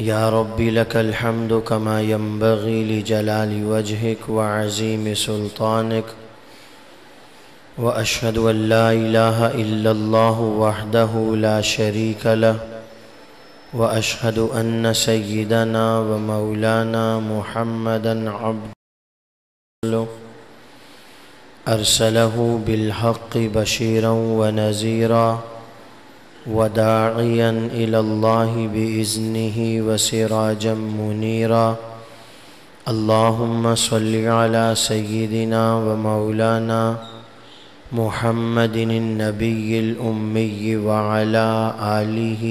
يا رب لك الحمد كما ينبغي لجلال وجهك وعظيم سلطانك، وأشهد أن لا إله إلا الله وحده لا شريك له، وأشهد أن سيدنا ومولانا محمدًا عبده أرسله بالحق بشيرا ونذيرا وداعيا إلى الله بإذنه وسراجا منيرا. اللهم صل على سيدنا ومولانا محمد النبي الأمي وعلى آله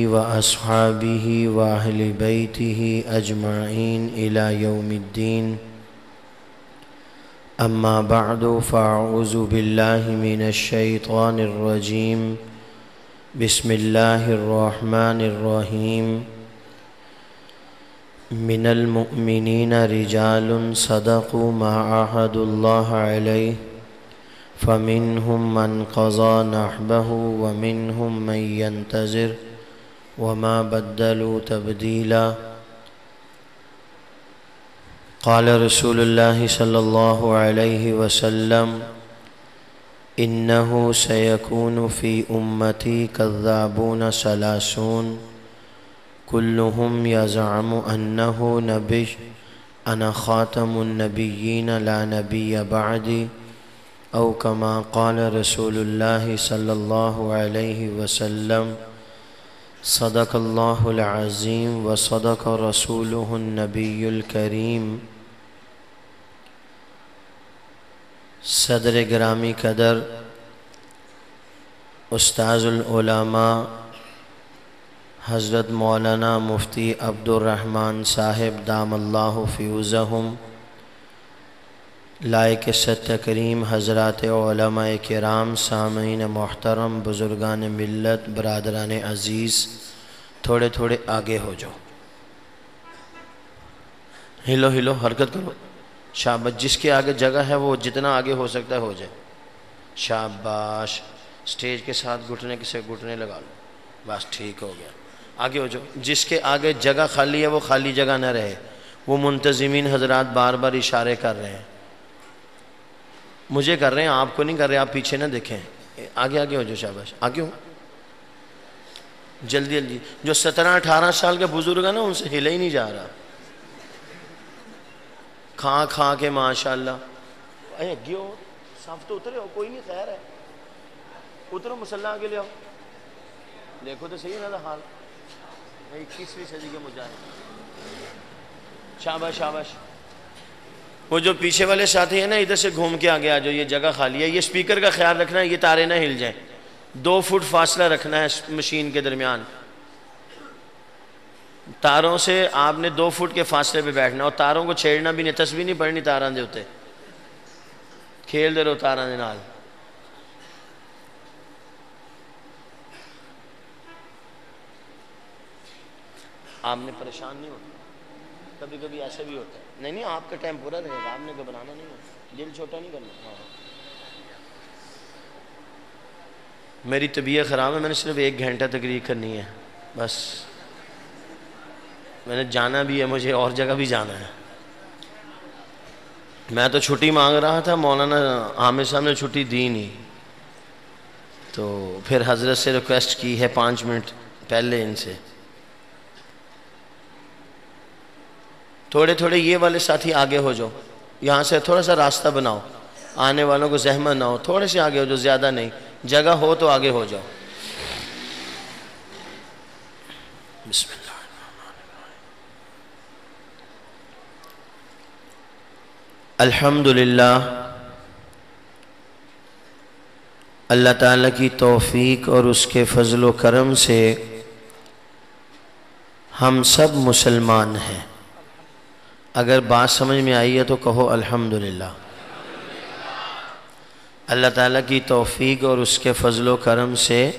وأصحابه وأهل بيته أجمعين إلى يوم الدين. أما بعد، فأعوذ بالله من الشيطان الرجيم. بسم الله الرحمن الرحيم. من المؤمنين رجال صدقوا ما عاهدوا الله عليه، فمنهم من قضى نحبه ومنهم من ينتظر وما بدلوا تبديلا. قال رسول الله صلى الله عليه وسلم: إنه سيكون في أمتي كذابون ثلاثون كلهم يزعم أنه نبي، أنا خاتم النبيين لا نبي بعدي، أو كما قال رسول الله صلى الله عليه وسلم. صدق الله العظيم وصدق رسوله النبي الكريم. صدر گرامی قدر استاذ العلماء حضرت مولانا مفتی عبد الرحمن صاحب دام اللہ فیوزہم، لائق ست کریم حضرات علماء کرام، سامعین محترم، بزرگان ملت، برادران عزیز، تھوڑے تھوڑے آگے ہو جاؤ، ہلو ہلو، حرکت کرو. شاباش. جس کے آگے جگہ ہے وہ جتنا آگے ہو سکتا ہے ہو جائے. شاباش. سٹیج کے ساتھ گھٹنے سے گھٹنے لگا لو، بس ٹھیک ہو گیا. آگے ہو جاؤ. جس کے آگے جگہ خالی ہے وہ خالی جگہ نہ رہے. وہ منتظمین حضرات بار بار اشارے کر رہے ہیں، مجھے کر رہے ہیں، آپ کو نہیں کر رہے. آپ پیچھے نہ دیکھیں، آگے آگے ہو جاؤ. شاباش. آگے ہو جلدی جلدی. جو 17-18 سال کے بزرگ ہیں نا ان سے ہلا ہی نہیں جا رہا، کھا کے ماشاءاللہ. اے گیو صاف تو اترے ہو، کوئی نہیں، خیر ہے، اترو مسلح آگے لے آؤ. دیکھو تو صحیح نا حال، 21ویں صدی کے مجاہد. شاباش شاباش. وہ جو پیچھے والے ساتھی ہیں نا ادھر سے گھوم کے آگے آ جاؤ، یہ جگہ خالی ہے. یہ سپیکر کا خیال رکھنا ہے، یہ تارے نہ ہل جائیں. 2 فٹ فاصلہ رکھنا ہے مشین کے درمیان. تاروں سے آپ نے 2 فٹ کے فاصلے پہ بیٹھنا، اور تاروں کو چھیڑنا بھی نہیں، تسبیح نہیں پڑھنی تاراں دے ہوتے. کھیل دے رہو تاراں دے نال. آپ نے پریشان نہیں ہوتا، کبھی کبھی ایسا بھی ہوتا ہے. نہیں آپ کا ٹائم پورا رہے گا، آپ نے گھبرانا نہیں ہوتا، دل چھوٹا نہیں کرنا. میری طبیعت خراب ہے، میں نے صرف 1 گھنٹہ تقریر کرنی ہے بس. میں نے جانا بھی ہے، مجھے اور جگہ بھی جانا ہے. میں تو چھٹی مانگ رہا تھا، مولانا عامر صاحب نے چھٹی دی نہیں، تو پھر حضرت سے ریکویسٹ کی ہے 5 منٹ پہلے ان سے. تھوڑے تھوڑے یہ والے ساتھی آگے ہو جاؤ، یہاں سے تھوڑا سا راستہ بناؤ، آنے والوں کو زحمت نہ ہو. تھوڑے سے آگے ہو جاؤ، زیادہ نہیں، جگہ ہو تو آگے ہو جاؤ. بسم اللہ. الحمدللہ، اللہ تعالیٰ کی توفیق اور اس کے فضل و کرم سے ہم سب مسلمان ہیں. اگر بات سمجھ میں آئی ہے تو کہو الحمدللہ. اللہ تعالیٰ کی توفیق اور اس کے فضل و کرم سے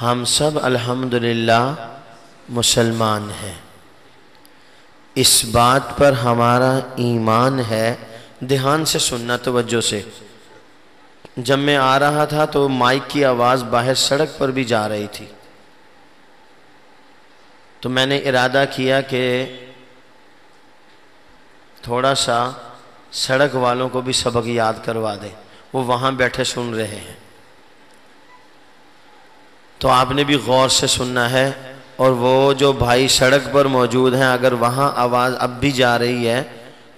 ہم سب الحمدللہ مسلمان ہیں. اس بات پر ہمارا ایمان ہے. دھیان سے سننا، توجہ سے. جب میں آ رہا تھا تو مائک کی آواز باہر سڑک پر بھی جا رہی تھی، تو میں نے ارادہ کیا کہ تھوڑا سا سڑک والوں کو بھی سبق یاد کروا دے، وہ وہاں بیٹھے سن رہے ہیں، تو آپ نے بھی غور سے سننا ہے، اور وہ جو بھائی سڑک پر موجود ہیں اگر وہاں آواز اب بھی جا رہی ہے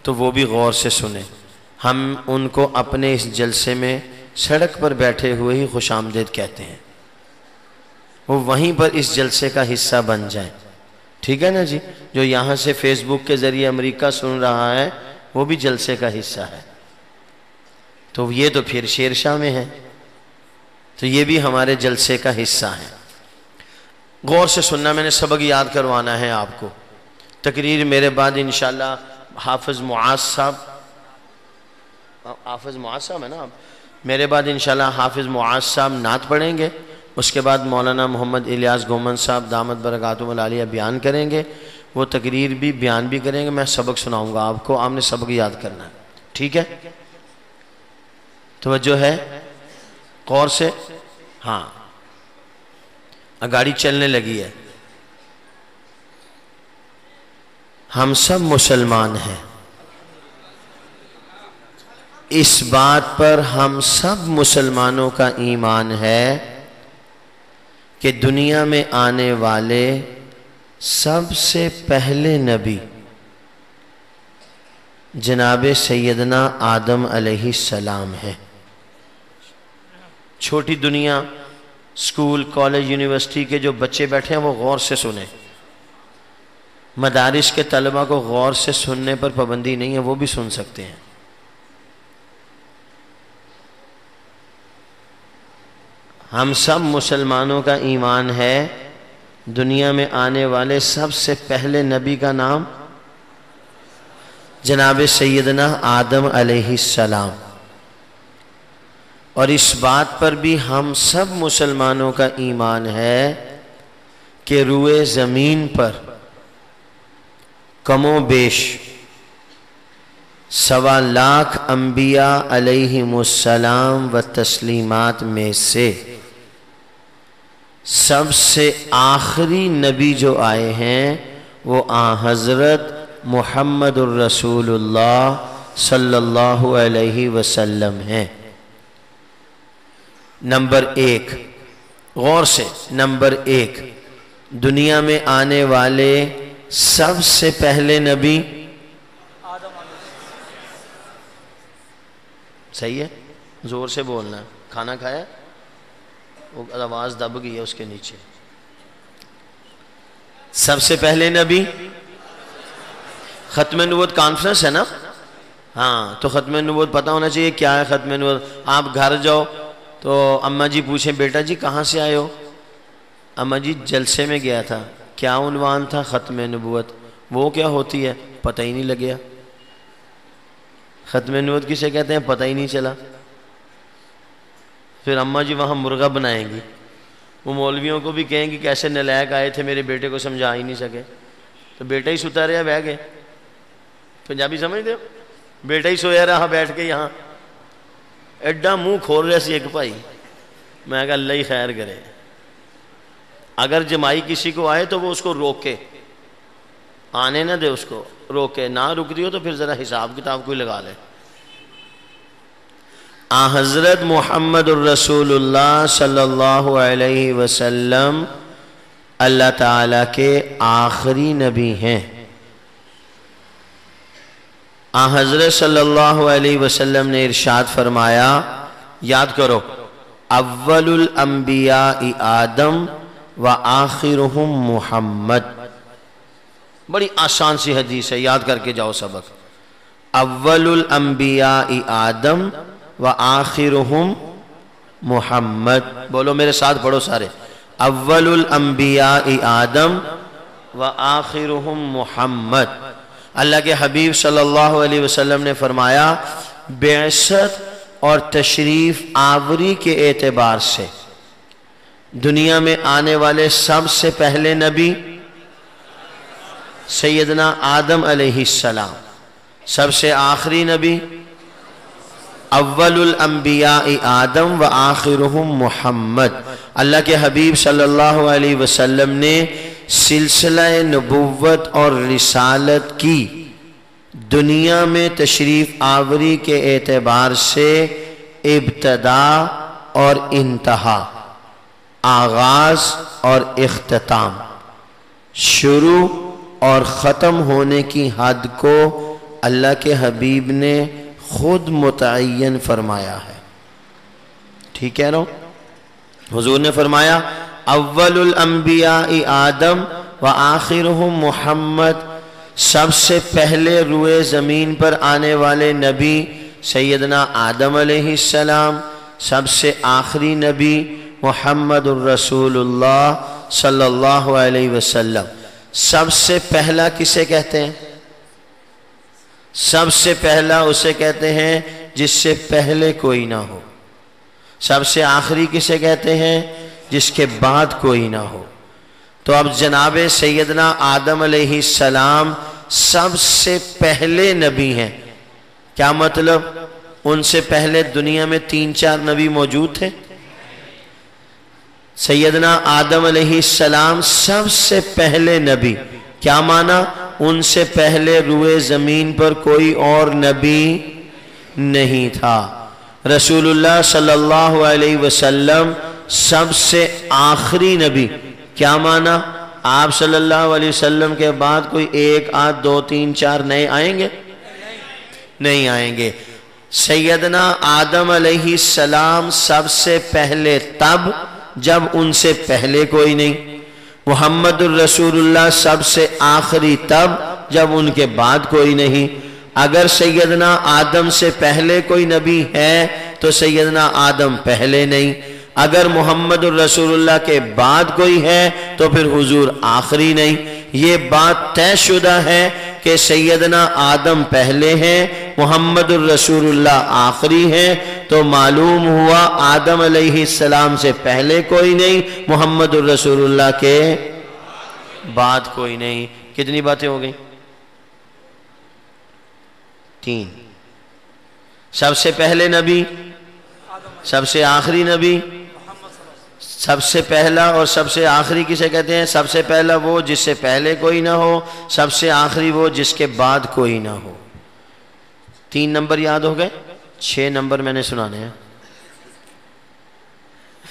تو وہ بھی غور سے سنیں۔ ہم ان کو اپنے اس جلسے میں سڑک پر بیٹھے ہوئے ہی خوش آمدید کہتے ہیں، وہ وہیں پر اس جلسے کا حصہ بن جائیں، ٹھیک ہے نا جی؟ جو یہاں سے فیس بک کے ذریعے امریکہ سن رہا ہے وہ بھی جلسے کا حصہ ہے، تو یہ تو پھر شیر شاہ میں ہے، تو یہ بھی ہمارے جلسے کا حصہ ہے۔ غور سے سننا، میں نے سبق یاد کروانا ہے آپ کو۔ تقریر میرے بعد انشاءاللہ حافظ معاذ صاحب ہے نا، میرے بعد انشاءاللہ حافظ معاذ صاحب نعت پڑھیں گے، اس کے بعد مولانا محمد الیاس گومن صاحب دامت برکاتہم العالیہ بیان کریں گے، وہ تقریر بھی بیان بھی کریں گے، میں سبق سناؤں گا آپ کو، آپ نے سبق یاد کرنا ہے، ٹھیک ہے؟ توجہ ہے، غور سے، ہاں گاڑی چلنے لگی ہے۔ ہم سب مسلمان ہیں، اس بات پر ہم سب مسلمانوں کا ایمان ہے کہ دنیا میں آنے والے سب سے پہلے نبی جناب سیدنا آدم علیہ السلام ہے۔ چھوٹی دنیا، اسکول، کالج، یونیورسٹی کے جو بچے بیٹھے ہیں وہ غور سے سنیں، مدارس کے طلبہ کو غور سے سننے پر پابندی نہیں ہے، وہ بھی سن سکتے ہیں۔ ہم سب مسلمانوں کا ایمان ہے دنیا میں آنے والے سب سے پہلے نبی کا نام جناب سیدنا آدم علیہ السلام، اور اس بات پر بھی ہم سب مسلمانوں کا ایمان ہے کہ روئے زمین پر کم و بیش 1.25 لاکھ انبیاء علیہم السلام و تسلیمات میں سے سب سے آخری نبی جو آئے ہیں وہ حضرت محمد الرسول اللہ صلی اللہ علیہ وسلم ہیں۔ نمبر 1، غور سے، نمبر 1، دنیا میں آنے والے سب سے پہلے نبی صحیح ہے، زور سے بولنا ہے، کھانا کھایا؟ وہ آواز دب گئی ہے اس کے نیچے۔ سب سے پہلے نبی، ختم نبوت کانفرنس ہے نا؟ ہاں، تو ختم نبوت پتہ ہونا چاہیے کیا ہے ختم نبوت۔ آپ گھر جاؤ تو اماں جی پوچھیں بیٹا جی کہاں سے آئے ہو؟ اماں جی جلسے میں گیا تھا، کیا عنوان تھا؟ ختم نبوت۔ وہ کیا ہوتی ہے؟ پتہ ہی نہیں لگیا۔ ختم نبوت کسے کہتے ہیں؟ پتہ ہی نہیں چلا۔ پھر اماں جی وہاں مرغا بنائیں گی، وہ مولویوں کو بھی کہیں گی کیسے نلائق آئے تھے میرے بیٹے کو سمجھا ہی نہیں سکے، تو بیٹا ہی ستا رہا بہ گئے۔ پنجابی سمجھتے ہو؟ بیٹا ہی سویا رہا بیٹھ کے یہاں، ایڈا منہ کھول رہا سی ایک بھائی۔ میں کہا اللہ ہی خیر کرے، اگر جمائی کسی کو آئے تو وہ اس کو روکے، آنے نہ دے، اس کو روکے، نہ رک دی ہو تو پھر ذرا حساب کتاب کوئی لگا لے۔ حضرت محمد الرسول اللہ صلی اللہ علیہ وسلم اللہ تعالیٰ کے آخری نبی ہیں۔ حضرت صلی اللہ علیہ وسلم نے ارشاد فرمایا، یاد کرو، اول الانبیاء آدم و آخرہم محمد۔ بڑی آسان سی حدیث ہے، یاد کر کے جاؤ سبق۔ اول الانبیاء آدم و آخرہم محمد، بولو میرے ساتھ پڑھو سارے، اول الانبیاء آدم و آخرہم محمد۔ اللہ کے حبیب صلی اللہ علیہ وسلم نے فرمایا بعثت اور تشریف آوری کے اعتبار سے دنیا میں آنے والے سب سے پہلے نبی سیدنا آدم علیہ السلام، سب سے آخری نبی اول الانبیاء آدم و آخرہم محمد۔ اللہ کے حبیب صلی اللہ علیہ وسلم نے سلسلہ نبوت اور رسالت کی دنیا میں تشریف آوری کے اعتبار سے ابتدا اور انتہا، آغاز اور اختتام، شروع اور ختم ہونے کی حد کو اللہ کے حبیب نے خود متعین فرمایا ہے۔ ٹھیک ہے نا؟ حضور نے فرمایا اول الانبیاء آدم و آخرہم محمد، سب سے پہلے روئے زمین پر آنے والے نبی سیدنا آدم علیہ السلام، سب سے آخری نبی محمد الرسول اللہ صلی اللہ علیہ وسلم۔ سب سے پہلا کسے کہتے ہیں؟ سب سے پہلا اسے کہتے ہیں جس سے پہلے کوئی نہ ہو۔ سب سے آخری کسے کہتے ہیں؟ جس کے بعد کوئی نہ ہو۔ تو اب جناب سیدنا آدم علیہ السلام سب سے پہلے نبی ہیں۔ کیا مطلب؟ ان سے پہلے دنیا میں 3-4 نبی موجود تھے؟ سیدنا آدم علیہ السلام سب سے پہلے نبی۔ کیا معنی؟ ان سے پہلے روئے زمین پر کوئی اور نبی نہیں تھا۔ رسول اللہ صلی اللہ علیہ وسلم سب سے آخری نبی۔ کیا معنی؟ آپ صلی اللہ علیہ وسلم کے بعد کوئی 1 8 2 3 4 نئے آئیں گے؟ نہیں آئیں گے۔ سیدنا آدم علیہ السلام سب سے پہلے تب جب ان سے پہلے کوئی نہیں۔ محمد الرسول اللہ سب سے آخری تب جب ان کے بعد کوئی نہیں۔ اگر سیدنا آدم سے پہلے کوئی نبی ہے تو سیدنا آدم پہلے نہیں۔ اگر محمد الرسول اللہ کے بعد کوئی ہے تو پھر حضور آخری نہیں۔ یہ بات طے شدہ ہے کہ سیدنا آدم پہلے ہیں، محمد الرسول اللہ آخری ہیں، تو معلوم ہوا آدم علیہ السلام سے پہلے کوئی نہیں، محمد الرسول اللہ کے بعد کوئی نہیں۔ کتنی باتیں ہو گئیں؟ 3۔ سب سے پہلے نبی، سب سے آخری نبی، سب سے پہلا اور سب سے آخری کسے کہتے ہیں؟ سب سے پہلا وہ جس سے پہلے کوئی نہ ہو، سب سے آخری وہ جس کے بعد کوئی نہ ہو۔ 3 نمبر یاد ہو گئے؟ 6 نمبر میں نے سنانے ہیں۔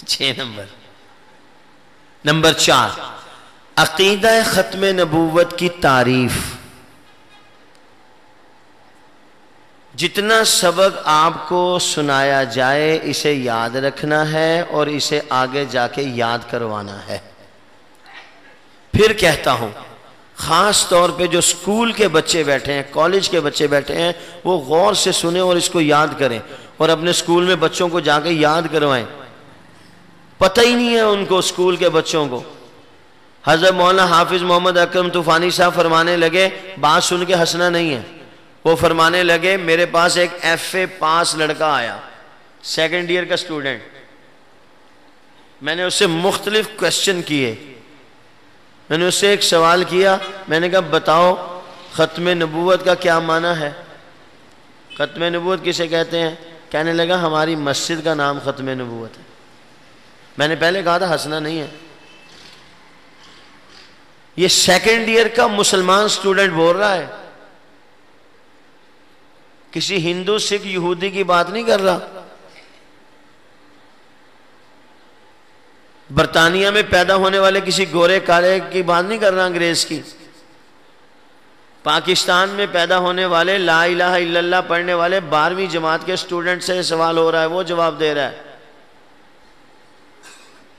6 نمبر۔ نمبر 4، عقیدہ ختم نبوت کی تعریف۔ جتنا سبق آپ کو سنایا جائے اسے یاد رکھنا ہے اور اسے آگے جا کے یاد کروانا ہے۔ پھر کہتا ہوں، خاص طور پہ جو سکول کے بچے بیٹھے ہیں، کالج کے بچے بیٹھے ہیں، وہ غور سے سنیں اور اس کو یاد کریں اور اپنے سکول میں بچوں کو جا کے یاد کروائیں۔ پتہ ہی نہیں ہے ان کو، سکول کے بچوں کو۔ حضرت مولانا حافظ محمد اکرم طوفانی صاحب فرمانے لگے، بات سن کے ہنسنا نہیں ہے، وہ فرمانے لگے میرے پاس ایک FA پاس لڑکا آیا، 2nd ایئر کا اسٹوڈنٹ۔ میں نے اس سے مختلف کویسچن کیے۔ میں نے اس سے ایک سوال کیا، میں نے کہا بتاؤ ختم نبوت کا کیا معنی ہے؟ ختم نبوت کسے کہتے ہیں؟ کہنے لگا ہماری مسجد کا نام ختم نبوت ہے۔ میں نے پہلے کہا تھا ہنسنا نہیں ہے۔ یہ 2nd ایئر کا مسلمان اسٹوڈنٹ بول رہا ہے، کسی ہندو سکھ یہودی کی بات نہیں کر رہا۔ برطانیہ میں پیدا ہونے والے کسی گورے کالے کی بات نہیں کر رہا، انگریز کی۔ پاکستان میں پیدا ہونے والے لا الہ الا اللہ پڑھنے والے 12ویں جماعت کے اسٹوڈنٹ سے سوال ہو رہا ہے، وہ جواب دے رہا ہے۔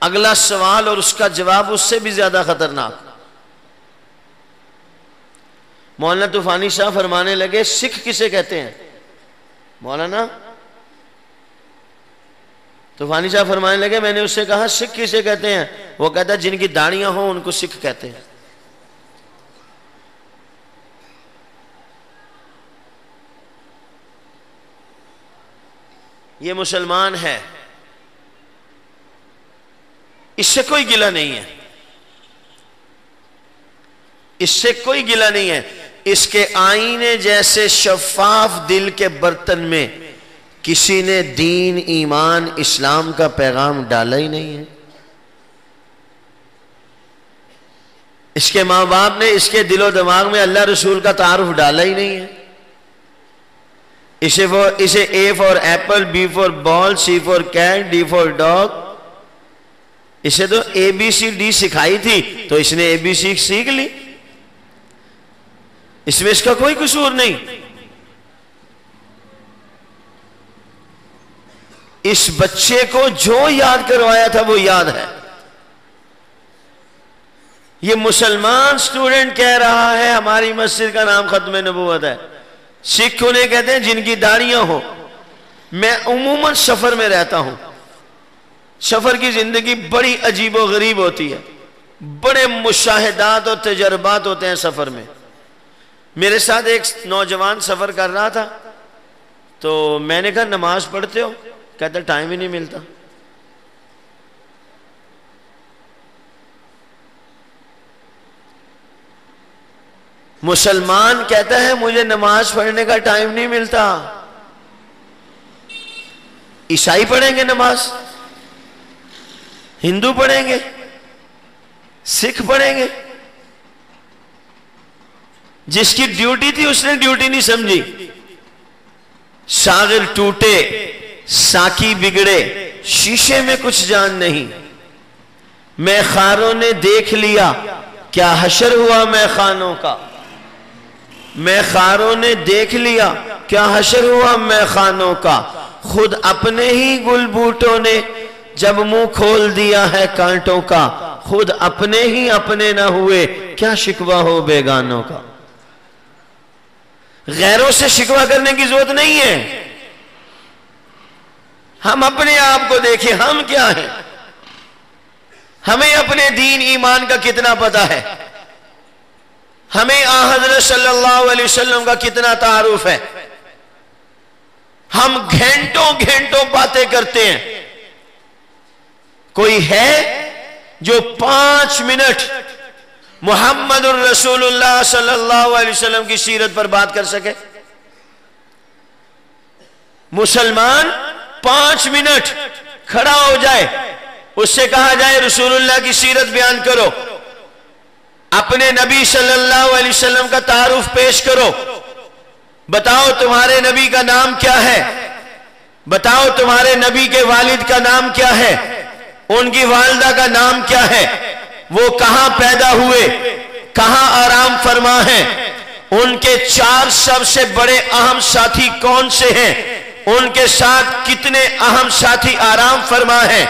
اگلا سوال اور اس کا جواب اس سے بھی زیادہ خطرناک۔ مولانا طوفانی صاحب فرمانے لگے سکھ کسے کہتے ہیں؟ مولانا طوفانی صاحب فرمانے لگے، میں نے اس سے کہا سکھ کسے کہتے ہیں؟ وہ کہتا ہے جن کی داڑیاں ہوں ان کو سکھ کہتے ہیں۔ یہ مسلمان ہے، اس سے کوئی گلہ نہیں ہے، اس سے کوئی گلہ نہیں ہے۔ اس کے آئینے جیسے شفاف دل کے برتن میں کسی نے دین، ایمان، اسلام کا پیغام ڈالا ہی نہیں ہے۔ اس کے ماں باپ نے اس کے دل و دماغ میں اللہ رسول کا تعارف ڈالا ہی نہیں ہے. اسے A for apple, B for ball, C for cat, D for dog, اسے تو اے بی سی ڈی سکھائی تھی تو اس نے اے بی سی سیکھ لی. اس میں اس کا کوئی قصور نہیں. اس بچے کو جو یاد کروایا تھا وہ یاد ہے. یہ مسلمان سٹوڈنٹ کہہ رہا ہے ہماری مسجد کا نام ختم نبوت ہے. سکھ انہیں کہتے ہیں جن کی داڑیاں ہوں. میں عموماً سفر میں رہتا ہوں. سفر کی زندگی بڑی عجیب و غریب ہوتی ہے. بڑے مشاہدات اور تجربات ہوتے ہیں سفر میں. میرے ساتھ ایک نوجوان سفر کر رہا تھا تو میں نے کہا نماز پڑھتے ہو؟ کہتا ٹائم ہی نہیں ملتا. مسلمان کہتا ہے مجھے نماز پڑھنے کا ٹائم نہیں ملتا. عیسائی پڑھیں گے نماز، ہندو پڑھیں گے، سکھ پڑھیں گے. جس کی ڈیوٹی تھی اس نے ڈیوٹی نہیں سمجھی. ساغر ٹوٹے، ساکی بگڑے، شیشے میں کچھ جان نہیں. میں خاروں نے دیکھ لیا کیا حشر ہوا میں خانوں کا. میں خاروں نے دیکھ لیا کیا حشر ہوا میں خانوں کا. خود اپنے ہی گل بوٹوں نے جب منہ کھول دیا ہے کانٹوں کا. خود اپنے ہی اپنے نہ ہوئے کیا شکوہ ہو بیگانوں کا. غیروں سے شکوہ کرنے کی ضرورت نہیں ہے. ہم اپنے آپ کو دیکھیں ہم کیا ہیں. ہمیں اپنے دین ایمان کا کتنا پتہ ہے. ہمیں حضرت صلی اللہ علیہ وسلم کا کتنا تعارف ہے. ہم گھنٹوں گھنٹوں باتیں کرتے ہیں. کوئی ہے جو 5 منٹ محمد الرسول اللہ صلی اللہ علیہ وسلم کی سیرت پر بات کر سکے؟ مسلمان 5 منٹ کھڑا ہو جائے، اس سے کہا جائے رسول اللہ کی سیرت بیان کرو، اپنے نبی صلی اللہ علیہ وسلم کا تعارف پیش کرو. بتاؤ تمہارے نبی کا نام کیا ہے، بتاؤ تمہارے نبی کے والد کا نام کیا ہے، ان کی والدہ کا نام کیا ہے، وہ کہاں پیدا ہوئے، کہاں آرام فرما ہیں، ان کے 4 سب سے بڑے اہم ساتھی کون سے ہیں، ان کے ساتھ کتنے اہم ساتھی آرام فرما ہیں،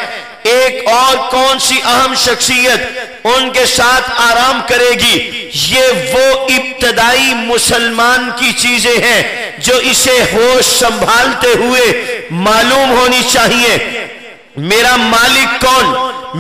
ایک اور کون سی اہم شخصیت ان کے ساتھ آرام کرے گی. یہ وہ ابتدائی مسلمان کی چیزیں ہیں جو اسے ہوش سنبھالتے ہوئے معلوم ہونی چاہیے. میرا مالک کون،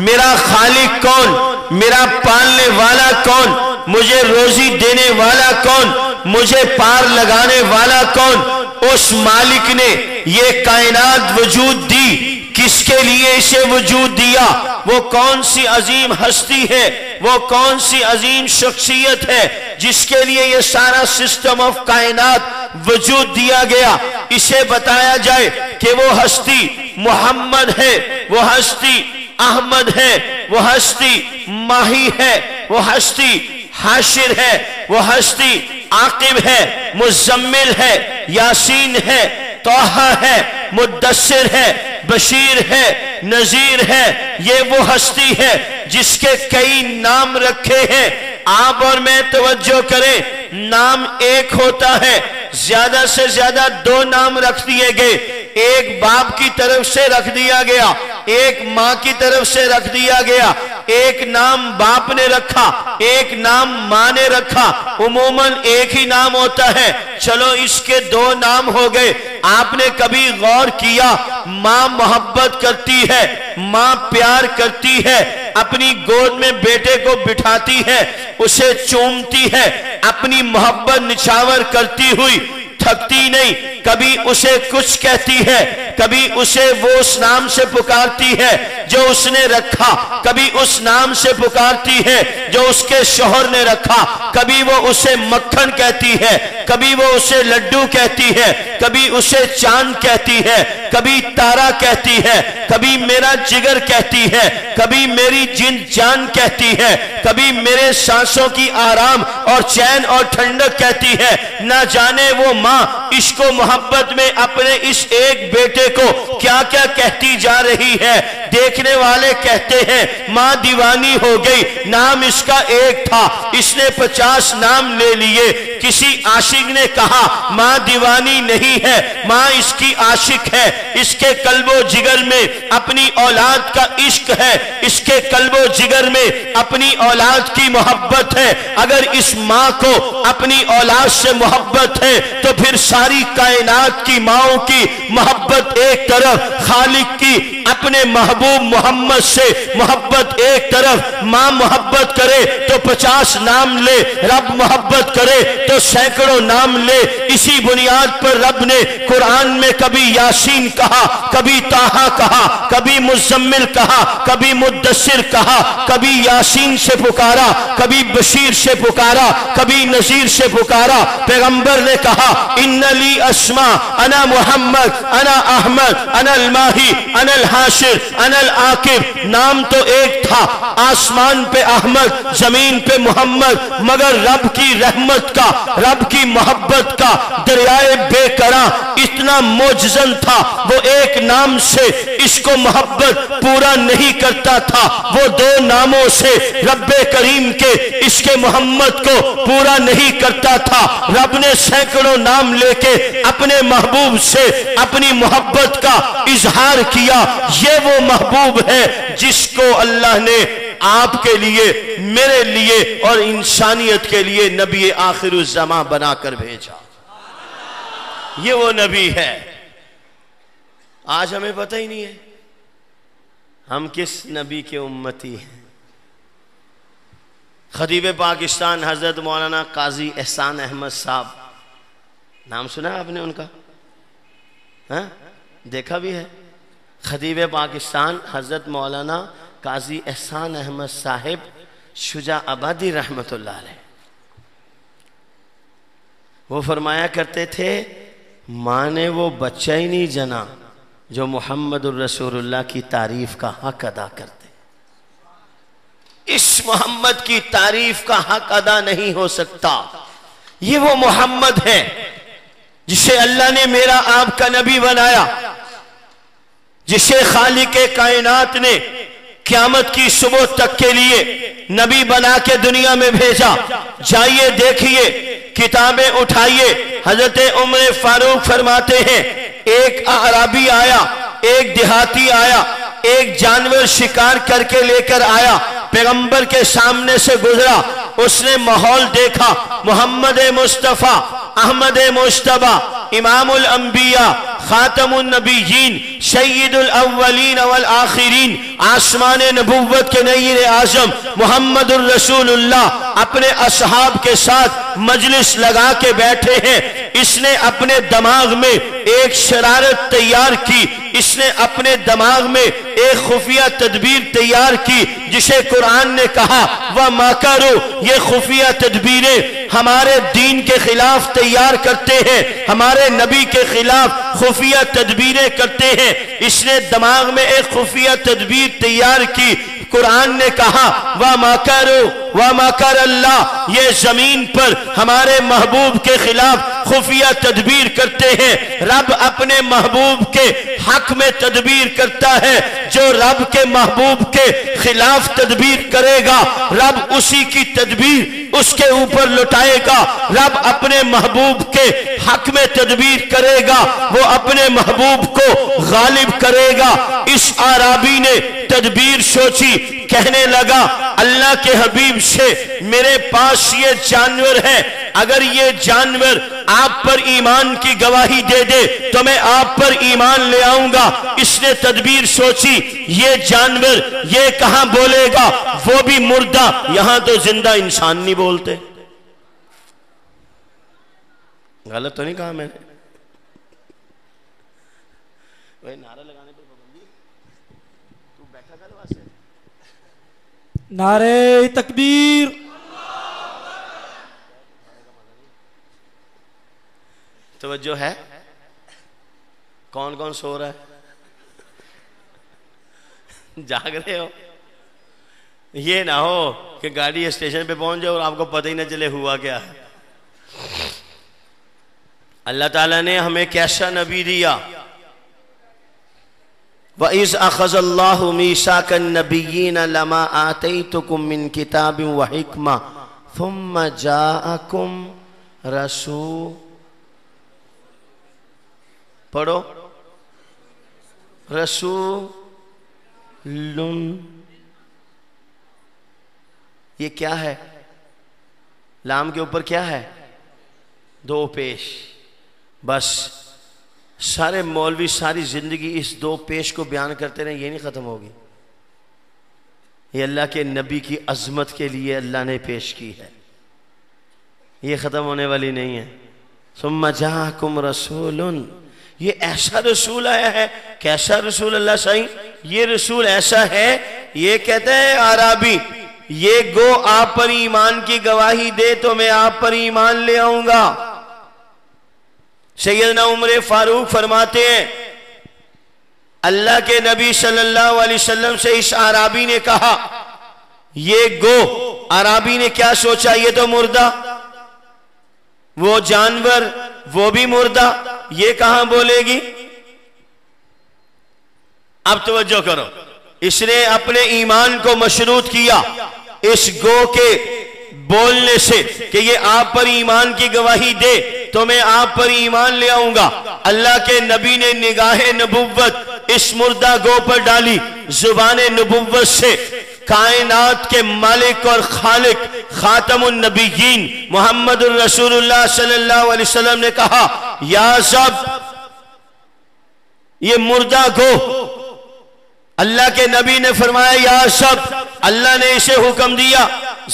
میرا خالق کون، میرا پالنے والا کون، مجھے روزی دینے والا کون، مجھے پار لگانے والا کون. اس مالک نے یہ کائنات وجود دی، کس کے لیے اسے وجود دیا، وہ کون سی عظیم ہستی ہے، وہ کون سی عظیم شخصیت ہے جس کے لیے یہ سارا سسٹم آف کائنات وجود دیا گیا. اسے بتایا جائے کہ وہ ہستی محمد ہے، وہ ہستی احمد ہے، وہ ہستی ماہی ہے، وہ ہستی حاشر ہے، وہ ہستی عاقب ہے، مزمل ہے، یاسین ہے، طٰہٰ ہے، مدثر ہے، بشیر ہے، نذیر ہے. یہ وہ ہستی ہے جس کے کئی نام رکھے ہیں. آپ اور میں توجہ کریں، نام ایک ہوتا ہے، زیادہ سے زیادہ 2 نام رکھ دیے گئے. ایک باپ کی طرف سے رکھ دیا گیا، ایک ماں کی طرف سے رکھ دیا گیا. ایک نام باپ نے رکھا، ایک نام ماں نے رکھا. عموماً ایک ہی نام ہوتا ہے، چلو اس کے 2 نام ہو گئے. آپ نے کبھی غور کیا ماں محبت کرتی ہے، ماں پیار کرتی ہے، اپنی گود میں بیٹے کو بٹھاتی ہے، اسے چومتی ہے، اپنی محبت نچھاور کرتی ہوئی تھکتی نہیں. کبھی اسے کچھ کہتی ہے، کبھی اسے وہ اس نام سے پکارتی ہے جو اس نے رکھا، کبھی اس نام سے پکارتی ہے جو اس کے شوہر نے رکھا، کبھی وہ اسے مکھن کہتی ہے، کبھی وہ اسے لڈو کہتی ہے، کبھی اسے چاند کہتی ہے، کبھی تارا کہتی ہے، کبھی میرا جگر کہتی ہے، کبھی میری جان کہتی ہے، کبھی میرے سانسوں کی آرام اور چین اور ٹھنڈک کہتی ہے۔ نہ جانے وہ ماں عشق و محبت میں اپنے اس ایک بیٹے کو کیا کیا کہتی جا رہی ہے۔ دیکھنے والے کہتے ہیں ماں دیوانی ہو گئی، نام اس کا ایک تھا، اس نے 50 نام لے لیے۔ کسی عاشق نے کہا ماں دیوانی نہیں ہے، ماں اس کی عاشق ہے، اس کے قلب و جگر میں اپنی اولاد کا عشق ہے، اس کے قلب و جگر میں اپنی اولاد کی محبت ہے۔ اگر اس ماں کو اپنی اولاد سے محبت ہے تو پھر ساری کائنات کی ماؤں کی محبت ایک طرف، خالق کی اپنے محبوب محمد سے محبت ایک طرف۔ ماں محبت کرے تو 50 نام لے، رب محبت کرے تو سینکڑوں نام لے۔ اسی بنیاد پر رب نے قرآن میں کبھی یاسین کہا، کبھی طٰہٰ کہا، کبھی مزمل کہا، کبھی مدثر کہا، کبھی یاسین سے پکارا، کبھی بشیر سے پکارا، کبھی نذیر سے پکارا۔ پیغمبر نے کہا ان لی اسماء، انا محمد، انا احمد، انا الماہی، انا الحاشر، انا العاقب۔ نام تو ایک تھا، آسمان پہ احمد، زمین پہ محمد، مگر رب کی رحمت کا، رب کی محبت کا دریائے بے کراں اتنا معجزن تھا، وہ ایک نام سے اس کو محبت پورا نہیں کرتا تھا، وہ 2 ناموں سے رب کریم کے اس کے محمد کو پورا نہیں کرتا تھا۔ رب نے سینکڑوں نام لے کے اپنے محبوب سے اپنی محبت کا اظہار کیا۔ یہ وہ محبوب ہے جس کو اللہ نے آپ کے لیے، میرے لیے اور انسانیت کے لیے نبی آخر الزمان بنا کر بھیجا۔ یہ وہ نبی ہے۔ آج ہمیں پتہ ہی نہیں ہے ہم کس نبی کے امتی ہیں۔ خطیب پاکستان حضرت مولانا قاضی احسان احمد صاحب، نام سنا ہے آپ نے ان کا؟ ہاں دیکھا بھی ہے؟ خطیب پاکستان حضرت مولانا قاضی احسان احمد صاحب شجاع آبادی رحمت اللہ علیہ، وہ فرمایا کرتے تھے ماں نے وہ بچہ ہی نہیں جنا جو محمد الرسول اللہ کی تعریف کا حق ادا کرتے۔ اس محمد کی تعریف کا حق ادا نہیں ہو سکتا۔ یہ وہ محمد ہے جسے اللہ نے میرا آپ کا نبی بنایا، جسے خالق کائنات نے قیامت کی صبح تک کے لیے نبی بنا کے دنیا میں بھیجا۔ جائیے دیکھیے، کتابیں اٹھائیے، حضرت عمر فاروق فرماتے ہیں ایک اعرابی آیا، ایک دیہاتی آیا، ایک جانور شکار کر کے لے کر آیا، پیغمبر کے سامنے سے گزرا، اس نے ماحول دیکھا، محمد مصطفیٰ، احمد مجتبیٰ، امام الانبیاء، خاتم النبیین، سید الاولین والآخرین، آسمان نبوت کے نیر اعظم محمد الرسول اللہ اپنے اصحاب کے ساتھ مجلس لگا کے بیٹھے ہیں۔ اس نے اپنے دماغ میں ایک شرارت تیار کی، اس نے اپنے دماغ میں ایک خفیہ تدبیر تیار کی جسے قرآن نے کہا وَمَكَرُوا۔ یہ خفیہ تدبیریں ہمارے دین کے خلاف تیار کرتے ہیں، ہمارے نبی کے خلاف خفیہ تدبیریں کرتے ہیں۔ اس نے دماغ میں ایک خفیہ تدبیر تیار کی، قرآن نے کہا وَمَكَرُوا وَمَكَرَ اللَّهُ۔ یہ زمین پر ہمارے محبوب کے خلاف خفیہ تدبیر کرتے ہیں۔ رب اپنے محبوب کے حق میں تدبیر کرتا ہے، جو رب کے محبوب کے خلاف تدبیر کرے گا رب اسی کی تدبیر اس کے اوپر لٹائے گا۔ رب اپنے محبوب کے حق میں تدبیر کرے گا، وہ اپنے محبوب کو غالب کرے گا۔ اس اعرابی نے تدبیر سوچی، کہنے لگا اللہ کے حبیب سے میرے پاس یہ جانور ہے، اگر یہ جانور آپ پر ایمان کی گواہی دے دے تو میں آپ پر ایمان لے آؤں گا۔ اس نے تدبیر سوچی یہ جانور یہ کہاں بولے گا، وہ بھی مردہ، یہاں تو زندہ انسان نہیں بولتے۔ غلط تو نہیں کہا میں نے؟ کوئی نعرہ لگانے پر پابندی ہے؟ تو بیٹھا کر واسطے نعرہ تکبیر، توجہ ہے؟ کون کون سو رہا ہے؟ جاگ رہے ہو؟ یہ نہ ہو کہ گاڑی اسٹیشن پہ پہنچ جائے اور آپ کو پتہ ہی نہ چلے ہوا کیا ہے۔ اللہ تعالیٰ نے ہمیں کیسا نبی دیا؟ وَإِذْ أَخَذَ اللَّهُ مِيثَاقَ النَّبِيِّينَ لَمَا آتَيْتُكُم مِّن كِتَابٍ وَحِكْمَةٍ ثُمَّ جَاءَكُمْ رَسُولٌ، پڑھو، رسول، یہ کیا ہے؟ لام کے اوپر کیا ہے؟ دو پیش۔ بس سارے مولوی ساری زندگی اس دو پیش کو بیان کرتے رہے، یہ نہیں ختم ہوگی۔ یہ اللہ کے نبی کی عظمت کے لیے اللہ نے پیش کی ہے، یہ ختم ہونے والی نہیں ہے۔ ثم جاءکم رسول، یہ ایسا رسول آیا ہے۔ کیسا رسول اللہ سائیں؟ یہ رسول ایسا ہے، یہ کہتا ہے عربی، یہ گو آپ پر ایمان کی گواہی دے تو میں آپ پر ایمان لے آؤں گا۔ سیدنا عمر فاروق فرماتے ہیں اللہ کے نبی صلی اللہ علیہ وسلم سے اس عربی نے کہا، یہ گو، عربی نے کیا سوچا؟ یہ تو مردہ، وہ جانور وہ بھی مردہ، یہ کہاں بولے گی؟ اب توجہ کرو، اس نے اپنے ایمان کو مشروط کیا اس گو کے بولنے سے کہ یہ آپ پر ایمان کی گواہی دے تو میں آپ پر ایمان لے آؤں گا۔ اللہ کے نبی نے نگاہ نبوت اس مردہ گو پر ڈالی، زبان نبوت سے کائنات کے مالک اور خالق خاتم النبیین محمد الرسول اللہ صلی اللہ علیہ وسلم نے کہا، یا سب یہ مردہ گو، اللہ کے نبی نے فرمایا یا سب، اللہ نے اسے حکم دیا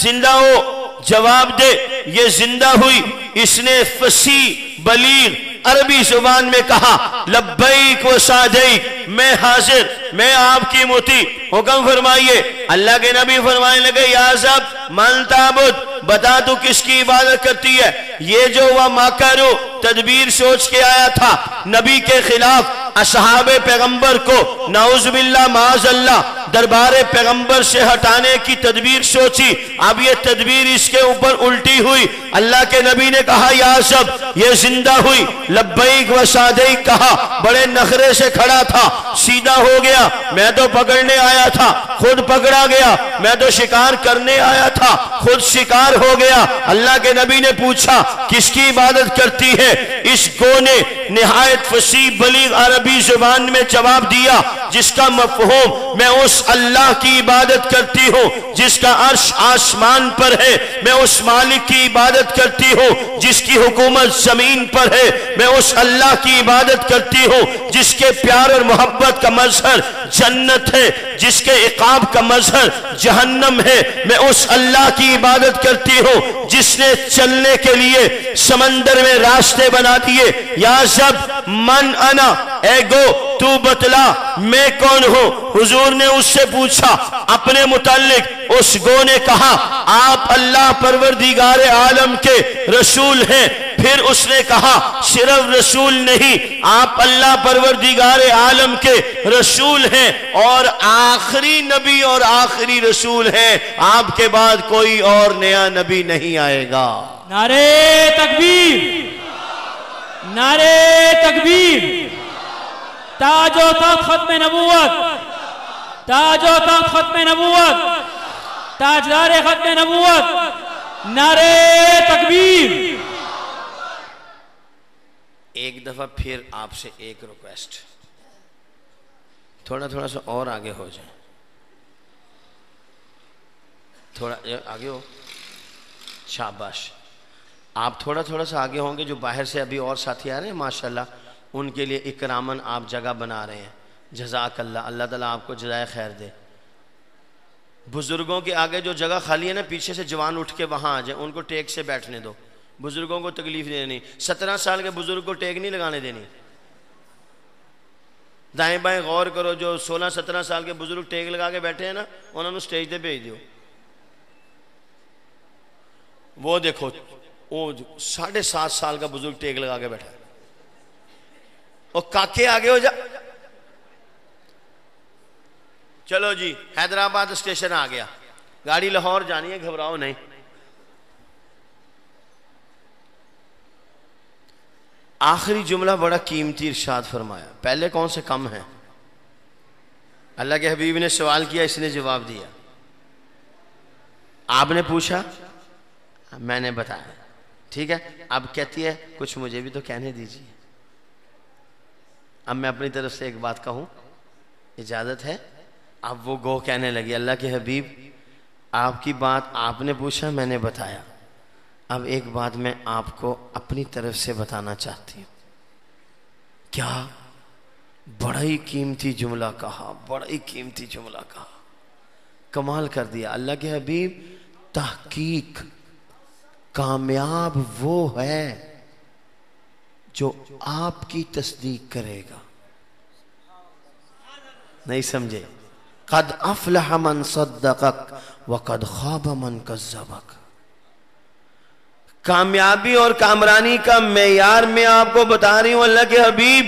زندہ ہو، جواب دے، یہ زندہ ہوئی۔ اس نے فصیح بلیغ عربی زبان میں کہا لبیک و سعدیک، میں حاضر، میں آپ کی مطیع، حکم فرمائیے۔ اللہ کے نبی فرمانے لگے یا سب من تعبد، بتا تو کس کی عبادت کرتی ہے؟ یہ جو وہ ماکرو تدبیر سوچ کے آیا تھا نبی کے خلاف، اصحاب پیغمبر کو نعوذ باللہ معاذ اللہ دربار پیغمبر سے ہٹانے کی تدبیر سوچی، اب یہ تدبیر اس کے اوپر الٹی ہوئی۔ اللہ کے نبی نے کہا یا سب یہ زندہ ہوئی، لبیک و سعدیک کہا، بڑے نخرے سے کھڑا تھا، سیدھا ہو گیا، میں تو پکڑنے آیا تھا خود پکڑا گیا، میں تو شکار کرنے آیا تھا خود شکار ہو گیا۔ اللہ کے نبی نے پوچھا کس کی عبادت کرتی ہے؟ اس گو نے نہایت فصیح بلیغ عربی زبان میں جواب دیا جس کا مفہوم میں اس اللہ کی عبادت کرتی ہوں جس کا عرش آسمان پر ہے، میں اس مالک کی عبادت کرتی ہوں جس کی حکومت زمین پر ہے، میں اس اللہ کی عبادت کرتی ہوں جس کے پیار اور محبت کا مظہر جنت ہے، جس کے عقاب کا مظہر جہنم ہے، میں اس اللہ کی عبادت کرتی ہوں جس نے چلنے کے لیے سمندر میں راستے بنا دیے۔ یا سب من انا، اے گو تو بتلا میں کون ہوں؟ حضور نے اس سے پوچھا اپنے متعلق، اس گو نے کہا آپ اللہ پروردگار عالم کے رسول ہیں۔ پھر اس نے کہا صرف رسول نہیں، آپ اللہ پروردگار عالم کے رسول ہیں اور آخری نبی اور آخری رسول ہیں، آپ کے بعد کوئی اور نیا نبی نہیں آئے گا۔ نعرہ تکبیر، نعرہ تکبیر، تاج و تخت ختم نبوت، تاج و تخت ختم نبوت، تاجدار ختم نبوت، نعرہ تکبیر۔ ایک دفعہ پھر آپ سے ایک ریکویسٹ، تھوڑا سا اور آگے ہو جائیں، تھوڑا آگے ہو، شاباش۔ آپ تھوڑا سا آگے ہوں گے، جو باہر سے ابھی اور ساتھی آ رہے ہیں ماشاءاللہ ان کے لیے اکراماً آپ جگہ بنا رہے ہیں، جزاک اللہ، اللہ تعالیٰ آپ کو جزائے خیر دے۔ بزرگوں کے آگے جو جگہ خالی ہے نا، پیچھے سے جوان اٹھ کے وہاں آ جائیں، ان کو ٹیک سے بیٹھنے دو، بزرگوں کو تکلیف نہیں دینی۔ 17 سال کے بزرگ کو ٹیک نہیں لگانے دینی، دائیں بائیں غور کرو، جو 16-17 سال کے بزرگ ٹیک لگا کے بیٹھے ہیں نا، انہوں نے سٹیج تے بھیج دیو۔ وہ دیکھو وہ 7.5 سال کا بزرگ ٹیک لگا کے بیٹھا ہے، اور کاکے آگے ہو جا۔ چلو جی حیدرآباد اسٹیشن آ گیا، گاڑی لاہور جانی ہے، گھبراؤ نہیں۔ آخری جملہ بڑا قیمتی ارشاد فرمایا، پہلے کون سے کم ہیں؟ اللہ کے حبیب نے سوال کیا، اس نے جواب دیا۔ آپ نے پوچھا، میں نے بتایا، ٹھیک ہے۔ اب کہتی ہے کچھ مجھے بھی تو کہنے دیجیے۔ اب میں اپنی طرف سے ایک بات کہوں، اجازت ہے؟ اب وہ گو کہنے لگی، اللہ کے حبیب آپ کی بات آپ نے پوچھا، میں نے بتایا، اب ایک بات میں آپ کو اپنی طرف سے بتانا چاہتی ہوں۔ کیا؟ بڑا ہی قیمتی جملہ کہا، بڑا ہی قیمتی جملہ کہا، کمال کر دیا۔ اللہ کے حبیب تحقیق کامیاب وہ ہے جو آپ کی تصدیق کرے گا۔ نہیں سمجھے؟ قد افلح من صدقک وقد خاب من کذبک۔ کامیابی اور کامرانی کا معیار میں آپ کو بتا رہی ہوں اللہ کے حبیب،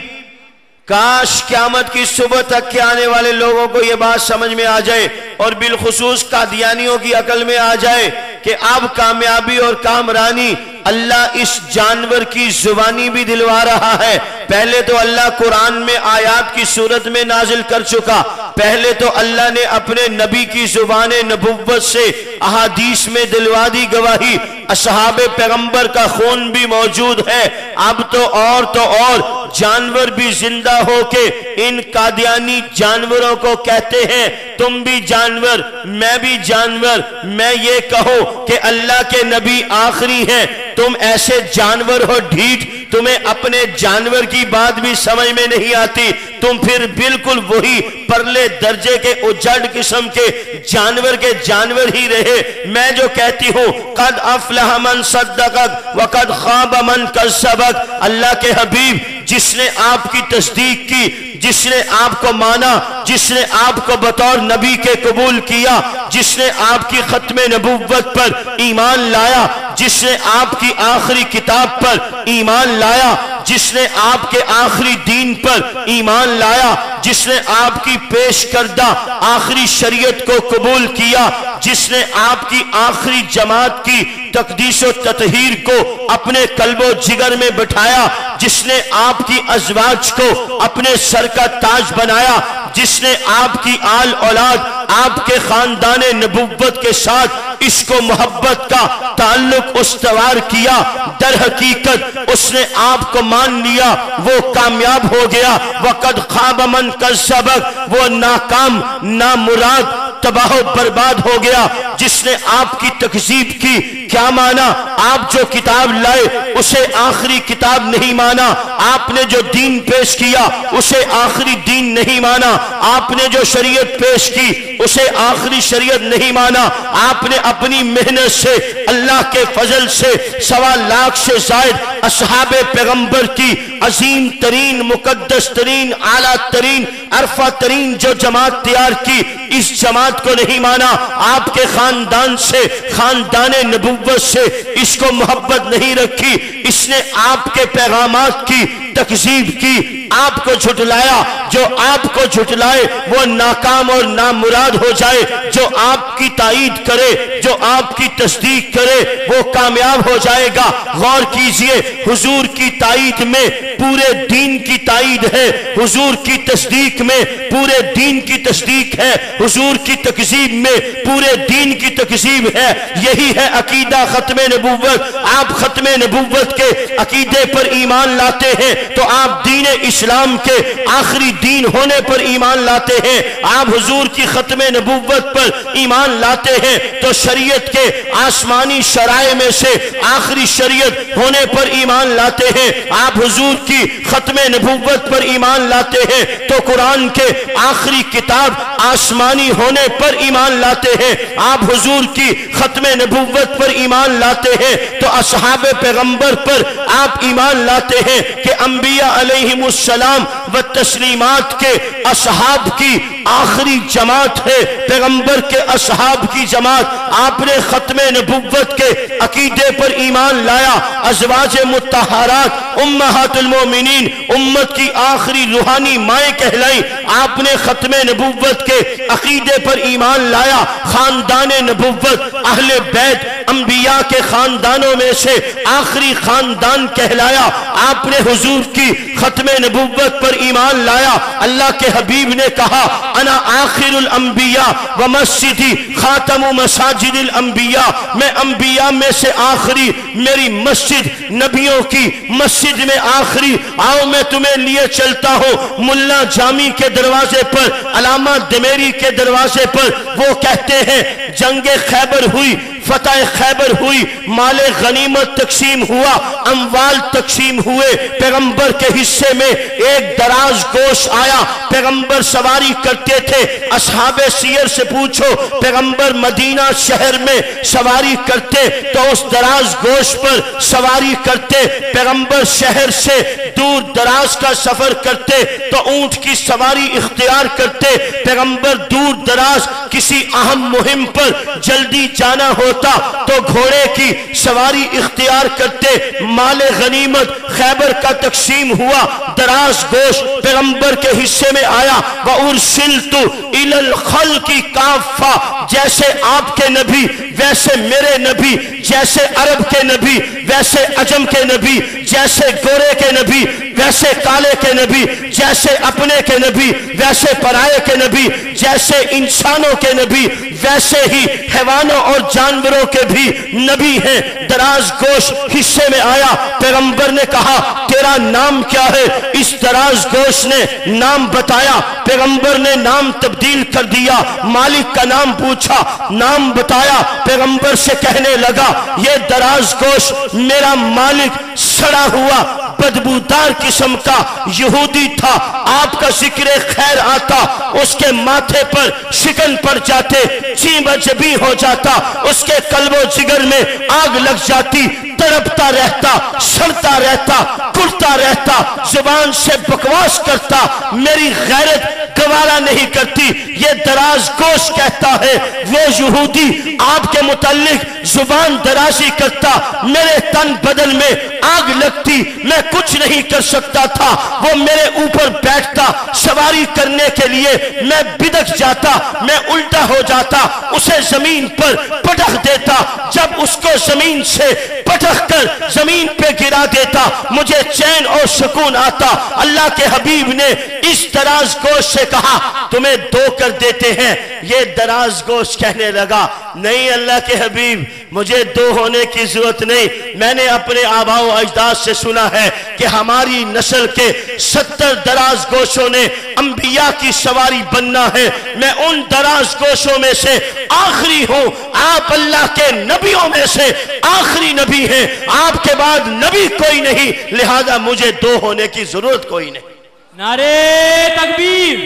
کاش قیامت کی صبح تک کے آنے والے لوگوں کو یہ بات سمجھ میں آ جائے، اور بالخصوص قادیانیوں کی عقل میں آ جائے کہ اب کامیابی اور کامرانی اللہ اس جانور کی زبانی بھی دلوا رہا ہے۔ پہلے تو اللہ قرآن میں آیات کی صورت میں نازل کر چکا، پہلے تو اللہ نے اپنے نبی کی زبان نبوت سے احادیث میں دلوا دی گواہی، اصحاب پیغمبر کا خون بھی موجود ہے، اب تو اور جانور بھی زندہ ہو کے ان قادیانی جانوروں کو کہتے ہیں تم بھی جانور، میں بھی جانور۔ میں یہ کہو کہ اللہ کے نبی آخری ہیں، تم ایسے جانور ہو ڈھیٹ، تمہیں اپنے جانور کی بات بھی سمجھ میں نہیں آتی، تم پھر بالکل وہی پرلے درجے کے اجڑ قسم کے جانور ہی رہے۔ میں جو کہتی ہوں قد افلح من صدقک وقد خاب من کذبک، اللہ کے حبیب جس نے آپ کی تصدیق کی، جس نے آپ کو مانا، جس نے آپ کو بطور نبی کے قبول کیا، جس نے آپ کی ختم نبوت پر ایمان لایا، جس نے آپ کی آخری کتاب پر ایمان لایا، جس نے آپ کے آخری دین پر ایمان لایا، جس نے آپ کی پیش کردہ آخری شریعت کو قبول کیا، جس نے آپ کی آخری جماعت کی تقدیس و تطہیر کو اپنے قلب و جگر میں بٹھایا، جس نے آپ کی ازواج کو اپنے سر کا تاج بنایا، جس نے آپ کی آل اولاد، آپ کے خاندان نبوت کے ساتھ عشق و محبت کا تعلق استوار کیا، در حقیقت اس نے آپ کو مان لیا، وہ کامیاب ہو گیا۔ وقد خاب من کذبک، وہ ناکام نامراد تباہ و برباد ہو گیا جس نے آپ کی تکذیب کی۔ کیا مانا؟ آپ جو کتاب لائے اسے آخری کتاب نہیں مانا، آپ نے جو دین پیش کیا اسے آخری دین نہیں مانا، آپ نے جو شریعت پیش کی اسے آخری شریعت نہیں مانا، آپ نے اپنی محنت سے اللہ کے فضل سے 1.25 لاکھ سے زائد اصحاب پیغمبر کی عظیم ترین، مقدس ترین، اعلیٰ ترین، عرفہ ترین جو جماعت تیار کی، اس جماعت کو نہیں مانا، آپ کے خاندان سے، خاندان نبوت سے اس کو محبت نہیں رکھی، اس نے آپ کے پیغامات کی تکذیب کی، آپ کو جھٹلایا۔ جو آپ کو جھٹلائے وہ ناکام اور نامراد ہو جائے، جو آپ کی تائید کرے، جو آپ کی تصدیق کرے وہ کامیاب ہو جائے گا۔ غور کیجئے، حضور کی تائید میں پورے دین کی تائید ہے، حضور کی تصدیق میں پورے دین کی تصدیق ہے، حضور کی تکذیب میں پورے دین کی تکذیب ہے۔ یہی ہے عقیدہ ختم نبوت۔ آپ ختم نبوت کے عقیدے پر ایمان لاتے ہیں تو آپ دین اسلام کے آخری دین ہونے پر ایمان لاتے ہیں، آپ حضور کی ختم نبوت پر ایمان لاتے ہیں تو شریعت کے آسمانی شرائع میں سے آخری شریعت ہونے پر ایمان لاتے ہیں، آپ حضور کی کی ختم نبوت پر ایمان لاتے ہیں تو قرآن کے آخری کتاب آسمانی ہونے پر ایمان لاتے ہیں. آپ حضور کی ختم نبوت پر ایمان لاتے ہیں تو اصحاب پیغمبر پر آپ ایمان لاتے ہیں کہ انبیاء علیہم السلام و تسلیمات کے اصحاب کی آخری جماعت ہے پیغمبر کے اصحاب کی جماعت. آپ نے ختم نبوت کے عقیدے پر ایمان لایا. ازواج مطہرات امہات المومنین امت کی آخری روحانی مائیں کہلائیں. آپ نے ختم نبوت کے عقیدے پر ایمان لایا. خاندان نبوت اہل بیت انبیاء کے خاندانوں میں سے آخری خاندان کہلایا. آپ نے حضور کی ختم نبوت پر ایمان لایا. اللہ کے حبیب نے کہا انا آخر الانبیاء و مسجدی خاتم مساجد الانبیاء. میں انبیاء میں سے آخری, میری مسجد نبیوں کی مسجد میں آخری. آؤ میں تمہیں لیے چلتا ہوں ملا جامی کے دروازے پر, علامہ دمیری کے دروازے پر. وہ کہتے ہیں جنگ خیبر ہوئی, فتح خیبر ہوئی, مال غنیمت تقسیم ہوا, اموال تقسیم ہوئے. پیغمبر کے حصے میں ایک دراز گوشت آیا. پیغمبر سواری کرتے تھے. اصحاب سیر سے پوچھو پیغمبر مدینہ شہر میں سواری کرتے تو اس دراز گوشت پر سواری کرتے. پیغمبر شہر سے دور دراز کا سفر کرتے تو اونٹ کی سواری اختیار کرتے. پیغمبر دور دراز کسی اہم مہم پر جلدی جانا ہوتا تو گھوڑے کی سواری اختیار کرتے. مال غنیمت خیبر کا تقسیم ہوا, دراز گوشت پیغمبر کے حصے میں آیا. وَأُرْسِلْتُ إِلَى الْخَلْقِ كَافَّةً. جیسے آپ کے نبی ویسے میرے نبی, جیسے عرب کے نبی ویسے عجم کے نبی, جیسے گورے کے نبی ویسے کالے کے نبی, جیسے اپنے کے نبی ویسے پرائے کے نبی, جیسے انسانوں کے نبی ویسے ہی حیوانوں اور جانوروں کے بھی نبی ہیں. دراز گوشت حصے میں آیا. پیغمبر نے کہا تیرا نام کیا ہے؟ اس دراز گوشت نے نام بتایا. پیغمبر نے نام تبدیل کر دیا. مالک کا نام پوچھا, نام بتایا. پیغمبر سے کہنے لگا یہ دراز گوشت میرا مالک سڑا ہوا بدبودار قسم کا یہودی تھا. آپ کا ذکر خیر آتا اس کے ماتھے پر شکن پڑ جاتے, چین بجبی ہو جاتا, اس کے قلب و جگر میں آگ لگ جاتی, تڑپتا رہتا, سڑتا رہتا, کرتا رہتا, زبان سے بکواس کرتا. میری غیرت گوارا نہیں کرتی. یہ دراز گوشت کہتا ہے وہ یہودی آپ کے متعلق زبان درازی کرتا, میرے تن بدن میں آگ لگتی, میں کچھ نہیں کر سکتا تھا. وہ میرے اوپر بیٹھتا, سواری کرنے کے لیے میں بدک جاتا, میں الٹا ہو جاتا, اسے زمین پر پٹخ دیتا. جب اس کو زمین سے پٹخ کر زمین پہ گرا دیتا مجھے چین اور سکون آتا. اللہ کے حبیب نے اس دراز گوشت سے کہا تمہیں دو کر دیتے ہیں. یہ دراز گوشت کہنے لگا نہیں اللہ کے حبیب مجھے دو ہونے کی ضرورت نہیں. میں نے اپنے آباء و اجداد سے سنا ہے کہ ہماری نسل کے 70 دراز گوشوں نے انبیاء کی سواری بننا ہے. میں ان دراز گوشوں میں سے آخری ہوں. آپ اللہ کے نبیوں میں سے آخری نبی ہیں, آپ کے بعد نبی کوئی نہیں, لہذا مجھے دو ہونے کی ضرورت کوئی نہیں. نعرے تکبیر,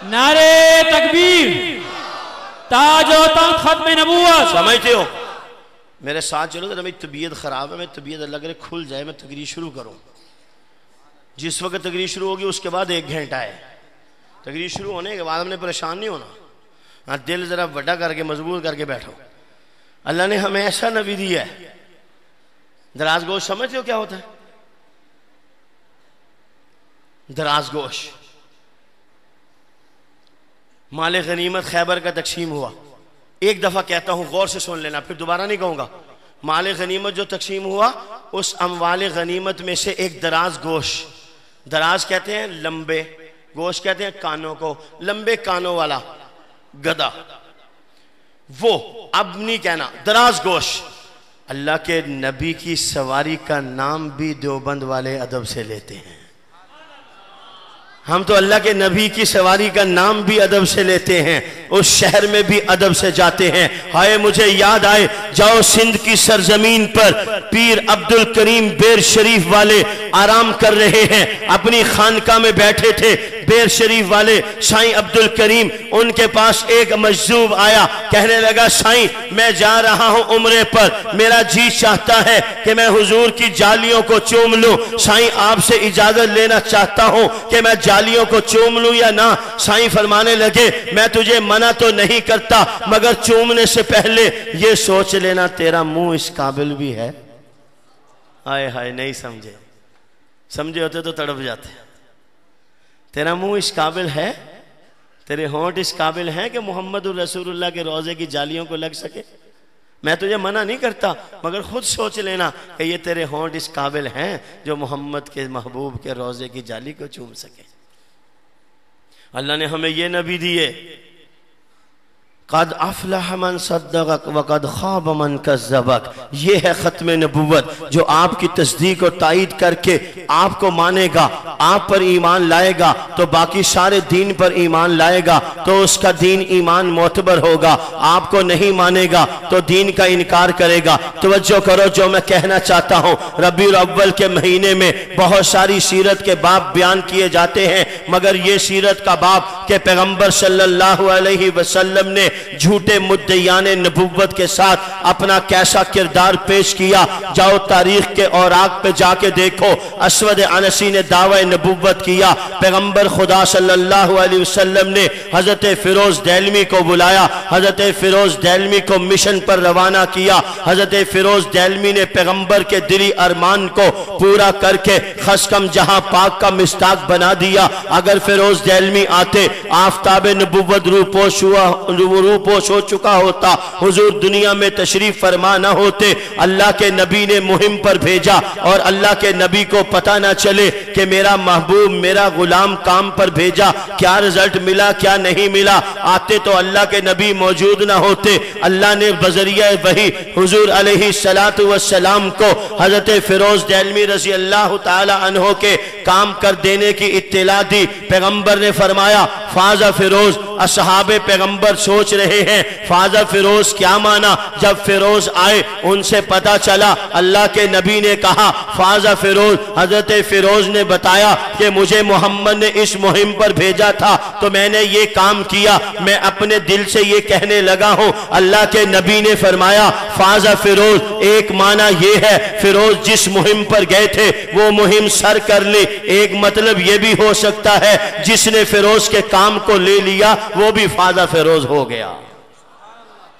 نعرے تکبیر, تاج و تخت ختم نبوت. سمجھتے ہو میرے ساتھ چلو ذرا, میری طبیعت خراب ہے, میں طبیعت اللہ کرے کھل جائے میں تقریر شروع کروں. جس وقت تقریر شروع ہوگی اس کے بعد 1 گھنٹہ ہے. تقریر شروع ہونے کے بعد ہم نے پریشان نہیں ہونا. ہاں دل ذرا بڑا کر کے مضبوط کر کے بیٹھو. اللہ نے ہمیں ایسا نبی دیا ہے. دراز گوشت سمجھتے ہو کیا ہوتا ہے؟ دراز گوشت مال غنیمت خیبر کا تقسیم ہوا. ایک دفعہ کہتا ہوں غور سے سن لینا, پھر دوبارہ نہیں کہوں گا. مال غنیمت جو تقسیم ہوا اس اموال غنیمت میں سے ایک دراز گوشت, دراز کہتے ہیں لمبے, گوشت کہتے ہیں کانوں کو, لمبے کانوں والا گدھا, وہ اب نہیں کہنا دراز گوشت. اللہ کے نبی کی سواری کا نام بھی دیوبند والے ادب سے لیتے ہیں. ہم تو اللہ کے نبی کی سواری کا نام بھی ادب سے لیتے ہیں، اس شہر میں بھی ادب سے جاتے ہیں۔ ہائے مجھے یاد آئے، جاؤ سندھ کی سرزمین پر پیر عبدالکریم بیر شریف والے آرام کر رہے ہیں، اپنی خانقاہ میں بیٹھے تھے بیر شریف والے سائیں عبدالکریم، ان کے پاس ایک مجذوب آیا، کہنے لگا سائیں میں جا رہا ہوں عمرے پر، میرا جی چاہتا ہے کہ میں حضور کی جالیوں کو چوم لوں، سائیں آپ سے اجازت لینا چاہتا ہوں کہ میں جالیوں کو چوم لوں یا نہ؟ سائیں فرمانے لگے میں تجھے منع تو نہیں کرتا، مگر چومنے سے پہلے یہ سوچ لینا تیرا منہ اس قابل بھی ہے۔ آئے ہائے نہیں سمجھے، سمجھے ہوتے تو تڑپ جاتے۔ تیرا منہ اس قابل ہے، تیرے ہونٹ اس قابل ہیں کہ محمد الرسول اللہ کے روضے کی جالیوں کو لگ سکے؟ میں تجھے منع نہیں کرتا، مگر خود سوچ لینا کہ یہ تیرے ہونٹ اس قابل ہیں جو محمد کے محبوب کے روضے کی جالی کو چوم سکے۔ اللہ نے ہمیں یہ نبی دیے، قد افلح من صدقک وقد خواب من کذبک، یہ ہے ختم نبوت جو آپ کی تصدیق اور تائید کر کے آپ کو مانے گا، آپ پر ایمان لائے گا تو باقی سارے دین پر ایمان لائے گا تو اس کا دین ایمان معتبر ہوگا، آپ کو نہیں مانے گا تو دین کا انکار کرے گا۔ توجہ کرو جو میں کہنا چاہتا ہوں، ربیع الاول کے مہینے میں بہت ساری سیرت کے باب بیان کیے جاتے ہیں، مگر یہ سیرت کا باب کہ پیغمبر صلی اللہ علیہ وسلم نے جھوٹے مدعیان نبوت کے ساتھ اپنا کیسا کردار پیش کیا، جاؤ تاریخ کے اوراق پہ جا کے دیکھو۔ اسود عنسی نے دعوی نبوت کیا، پیغمبر خدا صلی اللہ علیہ وسلم نے حضرت فیروز دہلوی کو بلایا، حضرت فیروز دہلوی کو مشن پر روانہ کیا، حضرت فیروز دہلوی نے پیغمبر کے دلی ارمان کو پورا کر کے خسکم جہاں پاک کا مستاق بنا دیا۔ اگر فیروز دہلوی آتے، آفتاب نبوت روپوش ہو چکا ہوتا، حضور دنیا میں تشریف فرما نہ ہوتے، اللہ کے نبی نے مہم پر بھیجا اور اللہ کے نبی کو پتہ نہ چلے کہ میرا محبوب میرا غلام کام پر بھیجا، کیا رزلٹ ملا کیا نہیں ملا، آتے تو اللہ کے نبی موجود نہ ہوتے۔ اللہ نے بذریعہ وحی حضور علیہ السلام کو حضرت فیروز دہلوی رضی اللہ تعالی عنہ کے کام کر دینے کی اطلاع دی۔ پیغمبر نے فرمایا فاز فیروز، اصحاب پیغمبر سوچ رہے ہیں فاز فیروز کیا مانا؟ جب فیروز آئے ان سے پتا چلا اللہ کے نبی نے کہا فاز فیروز، حضرت فیروز نے بتایا کہ مجھے محمد نے اس مہم پر بھیجا تھا تو میں نے یہ کام کیا، میں اپنے دل سے یہ کہنے لگا ہوں۔ اللہ کے نبی نے فرمایا فاز فیروز، ایک معنی یہ ہے فیروز جس مہم پر گئے تھے وہ مہم سر کر لی، ایک مطلب یہ بھی ہو سکتا ہے جس نے فیروز کے کام کو لے لیا وہ بھی فاز فیروز ہو گیا۔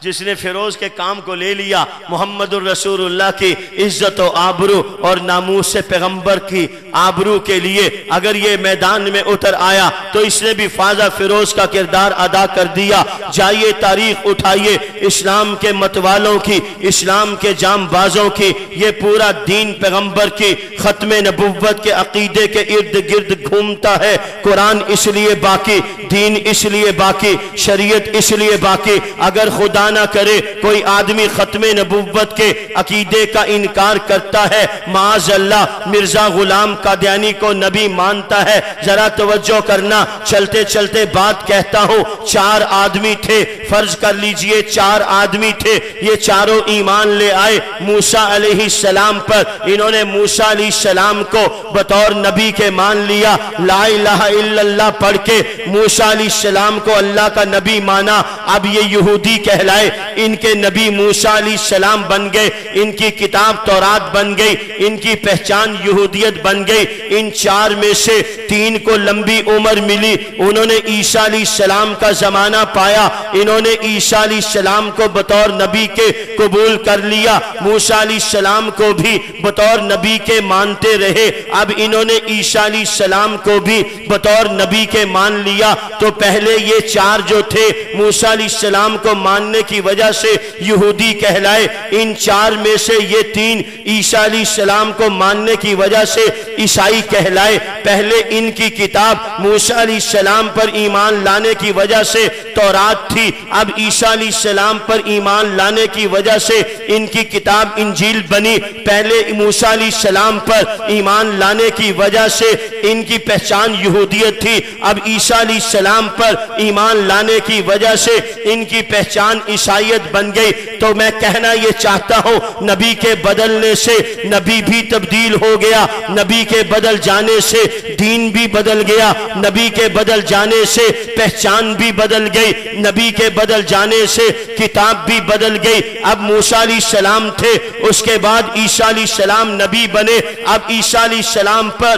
جس نے فیروز کے کام کو لے لیا، محمد الرسول اللہ کی عزت و آبرو اور ناموس سے پیغمبر کی آبرو کے لیے اگر یہ میدان میں اتر آیا تو اس نے بھی فاضہ فیروز کا کردار ادا کر دیا۔ جائیے تاریخ اٹھائیے اسلام کے متوالوں کی، اسلام کے جام بازوں کی، یہ پورا دین پیغمبر کی ختم نبوت کے عقیدے کے ارد گرد گھومتا ہے۔ قرآن اس لیے باقی، دین اس لیے باقی، شریعت اس لیے باقی۔ اگر خدا نہ کرے کوئی آدمی ختم نبوت کے عقیدے کا انکار کرتا ہے، معاذ اللہ مرزا غلام قادیانی کو نبی مانتا ہے، ذرا توجہ کرنا، چلتے چلتے بات کہتا ہوں۔ 4 آدمی تھے، فرض کر لیجئے 4 آدمی تھے، یہ چاروں ایمان لے آئے موسیٰ علیہ السلام پر۔ انہوں نے موسیٰ علیہ السلام کو بطور نبی کے مان لیا، لا الہ الا اللہ پڑھ کے موسیٰ علیہ السلام کو اللہ کا نبی مانا۔ اب یہ یہودی کہلائے، ان کے نبی موسیٰ علیہ السلام بن گئے، ان کی کتاب تورات بن گئی، ان کی پہچان یہودیت بن گئی۔ ان 4 میں سے 3 کو لمبی عمر ملی، انہوں نے عیسیٰ علیہ السلام کا زمانہ پایا، انہوں نے عیسیٰ علیہ السلام کو بطور نبی کے قبول کر لیا، موسیٰ علیہ السلام کو بھی بطور نبی کے مانتے رہے۔ اب انہوں نے عیسیٰ علیہ السلام کو بھی بطور نبی کے مان لیا۔ تو پہلے یہ 4 جو تھے موسیٰ علیہ السلام کو ماننے کی وجہ سے یہودی کہلائے۔ ان چار میں سے یہ تین عیسیٰ علیہ السلام کو ماننے کی وجہ سے عیسائی کہلائے۔ پہلے ان کی کتاب موسیٰ علیہ السلام پر ایمان لانے کی وجہ سے تورات تھی، اب عیسیٰ علیہ السلام پر ایمان لانے کی وجہ سے ان کی کتاب انجیل بنی۔ پہلے موسیٰ علیہ السلام پر ایمان لانے کی وجہ سے ان کی پہچان یہودیت تھی، اب عیسیٰ علیہ السلام پر ایمان لانے کی وجہ سے ان کی پہچان عیسائیت بن گئی۔ تو میں کہنا یہ چاہتا ہوں، نبی کے بدلنے سے نبی بھی تبدیل ہو گیا، نبی کے بدل جانے سے دین بھی بدل گیا، نبی کے بدل جانے سے پہچان بھی بدل گئی، نبی کے بدل جانے سے کتاب بھی بدل گئی۔ اب موسیٰ علیہ السلام تھے، اس کے بعد عیسیٰ علیہ السلام نبی بنے، اب عیسیٰ علیہ السلام پر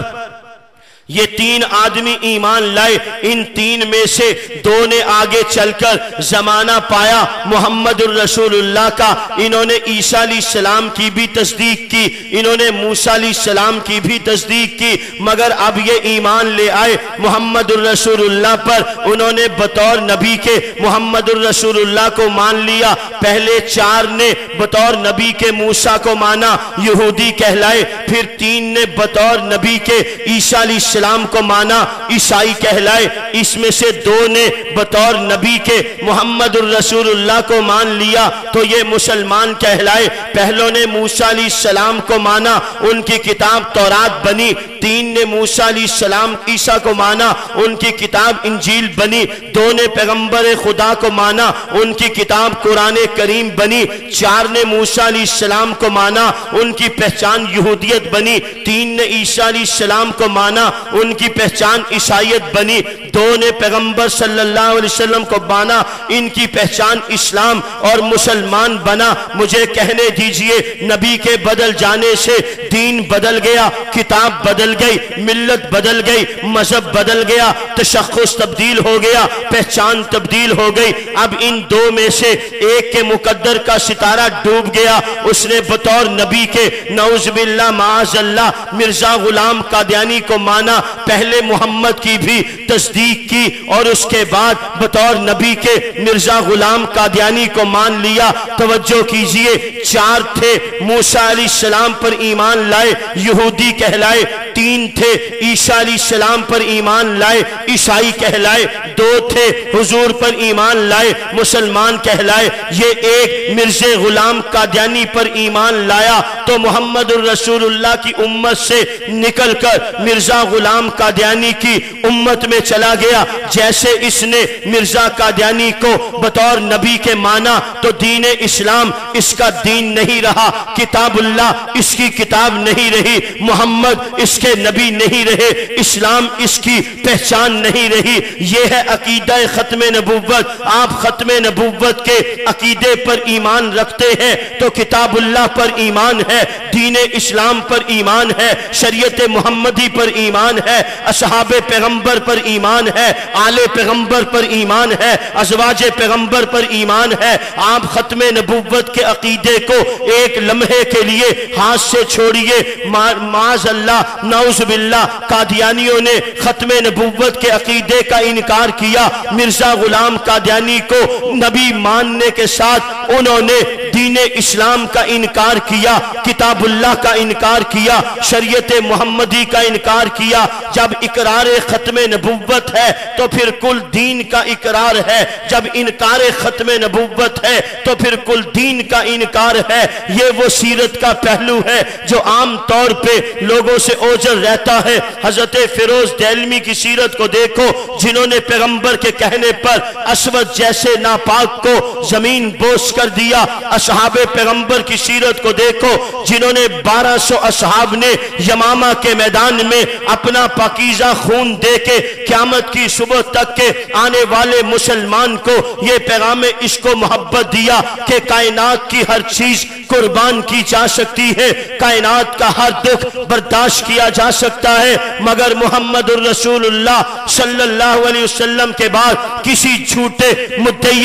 یہ تین آدمی ایمان لائے۔ ان تین میں سے دو نے آگے چل کر زمانہ پایا محمد الرسول اللہ کا، انہوں نے عیسیٰ علیہ السلام کی بھی تصدیق کی، انہوں نے موسیٰ علیہ السلام کی بھی تصدیق کی، مگر اب یہ ایمان لے آئے محمد الرسول اللہ پر، انہوں نے بطور نبی کے محمد الرسول اللہ کو مان لیا۔ پہلے چار نے بطور نبی کے موسیٰ کو مانا، یہودی کہلائے، پھر تین نے بطور نبی کے عیسیٰ علیہ السلام کو مانا، عیسائی کہلائے۔ اس میں سے دو نے بطور نبی کے محمد الرسول اللہ کو مان لیا تو یہ مسلمان کہلائے۔ پہلوں نے موسیٰ علیہ السلام کو مانا، ان کی کتاب تورات بنی، تین نے موسیٰ علیہ السلام عیسیٰ کو مانا، ان کی کتاب انجیل بنی، دو نے پیغمبر خدا کو مانا، ان کی کتاب قرآن کریم بنی، چار نے موسیٰ علیہ السلام کو مانا، ان کی پہچان یہودیت بنی، تین نے عیسیٰ علیہ السلام کو مانا، ان کی پہچان عیسائیت بنی، دو نے پیغمبر صلی اللہ علیہ وسلم کو مانا، ان کی پہچان اسلام اور مسلمان بنا۔ مجھے کہنے دیجئے، نبی کے بدل جانے سے دین بدل گیا، کتاب بدل گئی، ملت بدل گئی، مذہب بدل گیا، تشخص تبدیل ہو گیا، پہچان تبدیل ہو گئی۔ اب ان دو میں سے ایک کے مقدر کا ستارہ ڈوب گیا، اس نے بطور نبی کے نعوذ باللہ معاذ اللہ مرزا غلام قادیانی کو مانا، پہلے محمد کی بھی تصدیق کی اور اس کے بعد بطور نبی کے مرزا غلام قادیانی کو مان لیا۔ توجہ کیجئے، چار تھے موسیٰ علیہ السلام پر ایمان لائے، یہودی کہلائے، تین تھے عیسیٰ علیہ السلام پر ایمان لائے، عیسائی کہلائے، دو تھے حضور پر ایمان لائے، مسلمان کہلائے۔ یہ ایک مرزا غلام قادیانی پر ایمان لایا تو محمد الرسول اللہ کی امت سے نکل کر مرزا غلام قادیانی کی امت میں چلا گیا۔ جیسے اس نے مرزا قادیانی کو بطور نبی کے مانا تو دین اسلام اس کا دین نہیں رہا، کتاب اللہ اس کی کتاب نہیں رہی، محمد اس کے نبی نہیں رہے، اسلام اس کی پہچان نہیں رہی۔ یہ ہے عقیدہ ختم نبوت۔ آپ ختم نبوت کے عقیدے پر ایمان رکھتے ہیں تو کتاب اللہ پر ایمان ہے، دین اسلام پر ایمان ہے، شریعت محمدی پر ایمان ہے، اصحاب پیغمبر پر ایمان ہے، آل پیغمبر پر ایمان ہے، ازواج پیغمبر پر ایمان ہے۔ آپ ختم نبوت کے عقیدے کو ایک لمحے کے لیے ہاتھ سے چھوڑیے، معاذ اللہ نعوذ باللہ قادیانیوں نے ختم نبوت کے عقیدے کا انکار کیا۔ مرزا غلام قادیانی کو نبی ماننے کے ساتھ انہوں نے دین اسلام کا انکار کیا، کتاب اللہ کا انکار کیا، شریعت محمدی کا انکار کیا۔ جب اقرار ختم نبوت ہے تو پھر کل دین کا اقرار ہے، جب انکار ختم نبوت ہے تو پھر کل دین کا انکار ہے۔ یہ وہ سیرت کا پہلو ہے جو عام طور پہ لوگوں سے اوجھل رہتا ہے۔ حضرت فیروز دہلوی کی سیرت کو دیکھو، جنہوں نے پیغمبر کے کہنے پر اسود جیسے ناپاک کو زمین بوس کر دیا۔ اصحاب پیغمبر کی سیرت کو دیکھو، جنہوں نے 1200 اصحاب نے یمامہ کے میدان میں اپنا پاکیزہ خون دے کے قیامت کی صبح تک کے آنے والے مسلمان کو یہ پیغام عشق و محبت دیا کہ کائنات کی ہر چیز قربان کی جا سکتی ہے، کائنات کا ہر دکھ برداشت کیا جا سکتا ہے، مگر محمد الرسول اللہ صلی اللہ علیہ وسلم کے بعد کسی جھوٹے مدعی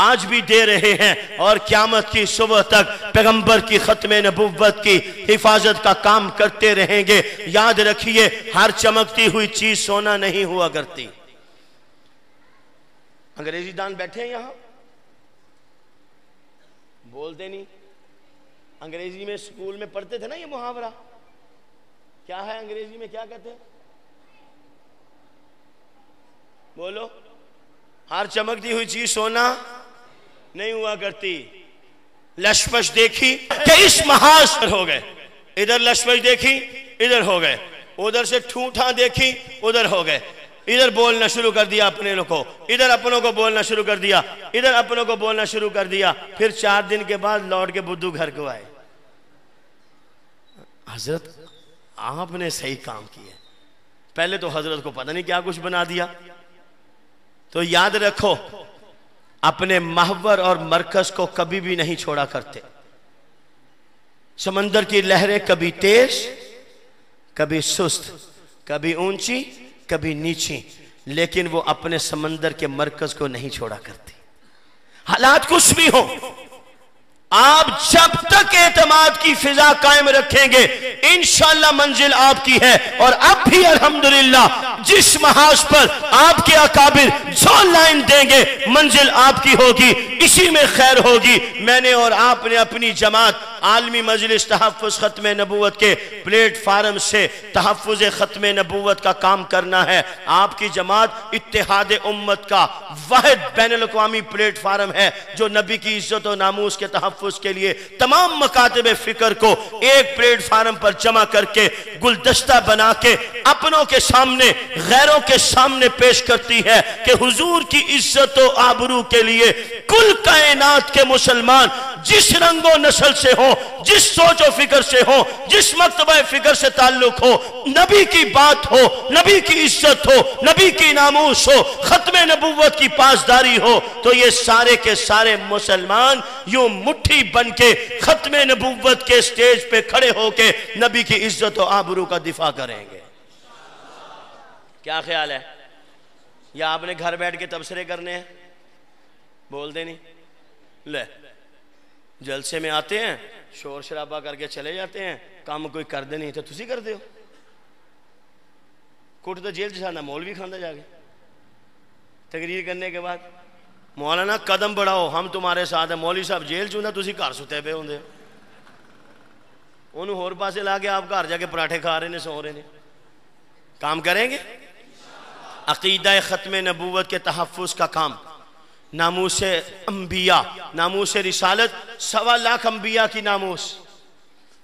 آج بھی دے رہے ہیں، اور قیامت کی صبح تک پیغمبر کی ختم نبوت کی حفاظت کا کام کرتے رہیں گے۔ یاد رکھیے، ہر چمکتی ہوئی چیز سونا نہیں ہوا کرتی۔ انگریزی دان بیٹھے ہیں یہاں، بولتے نہیں۔ انگریزی میں اسکول میں پڑھتے تھے نا یہ محاورہ، کیا ہے انگریزی میں، کیا کہتے ہیں؟ بولو۔ ہر چمکتی ہوئی چیز سونا نہیں ہوا کرتی۔ لشپش دیکھی کہ اس محاذ پر ہو گئے، ادھر لشپش دیکھی ادھر ہو گئے، ادھر سے ٹھوٹھا دیکھی ادھر ہو گئے، ادھر بولنا شروع کر دیا اپنے لوگوں کو، ادھر اپنوں کو بولنا شروع کر دیا، ادھر اپنوں کو بولنا شروع کر دیا۔ پھر 4 دن کے بعد لوٹ کے بدھو گھر کو آئے۔ حضرت آپ نے صحیح کام کیا، پہلے تو حضرت کو پتہ نہیں کیا کچھ بنا دیا۔ تو یاد رکھو، اپنے محور اور مرکز کو کبھی بھی نہیں چھوڑا کرتے۔ سمندر کی لہریں کبھی تیز، کبھی سست، کبھی اونچی، کبھی نیچی، لیکن وہ اپنے سمندر کے مرکز کو نہیں چھوڑا کرتی۔ حالات کچھ بھی ہو، آپ جب تک اعتماد کی فضا قائم رکھیں گے، انشاءاللہ منزل آپ کی ہے۔ اور اب بھی الحمدللہ جس محاذ پر آپ کے اکابر جو لائن دیں گے، منزل آپ کی ہوگی، اسی میں خیر ہوگی۔ میں نے اور آپ نے اپنی جماعت عالمی مجلس تحفظ ختم نبوت کے پلیٹ فارم سے تحفظ ختم نبوت کا کام کرنا ہے۔ آپ کی جماعت اتحاد امت کا واحد بین الاقوامی پلیٹ فارم ہے جو نبی کی عزت و ناموس کے تحفظ کے لیے تمام مکاتب فکر کو ایک پلیٹ فارم پر جمع کر کے گلدستہ بنا کے اپنوں کے سامنے، غیروں کے سامنے پیش کرتی ہے کہ حضور کی عزت و آبرو کے لیے کل کائنات کے مسلمان جس رنگ و نسل سے ہوں، جس سوچ و فکر سے ہوں، جس مکتبہ فکر سے تعلق ہو، نبی کی بات ہو، نبی کی عزت ہو، نبی کی ناموس ہو، ختم نبوت کی پاسداری ہو، تو یہ سارے کے سارے مسلمان یوں مٹھی بن کے ختم نبوت کے سٹیج پہ کھڑے ہو کے نبی کی عزت و آبرو کا دفاع کریں گے۔ کیا خیال ہے؟ یا آپ نے گھر بیٹھ کے تبصرے کرنے ہیں؟ بول دے نہیں لے، جلسے میں آتے ہیں، شور شرابہ کر کے چلے جاتے ہیں، کام کوئی کر دے نہیں تو تسی کر دے ہو۔ کوٹ تو جیل جانا، مولوی کھاندہ جا کے تقریر کرنے کے بعد مولانا قدم بڑھاؤ، ہم تمہارے ساتھ ہیں۔ مولوی صاحب جیل چوندا، تسی گھر ستے پہ ہوندے، انہوں اور پاسے لا کے آپ گھر جا کے پراٹھے کھا رہے ہیں، سو رہے ہیں۔ کام کریں گے؟ عقیدہ ختم نبوت کے تحفظ کا کام، ناموس انبیاء، ناموس رسالت، 1.25 لاکھ انبیاء کی ناموس،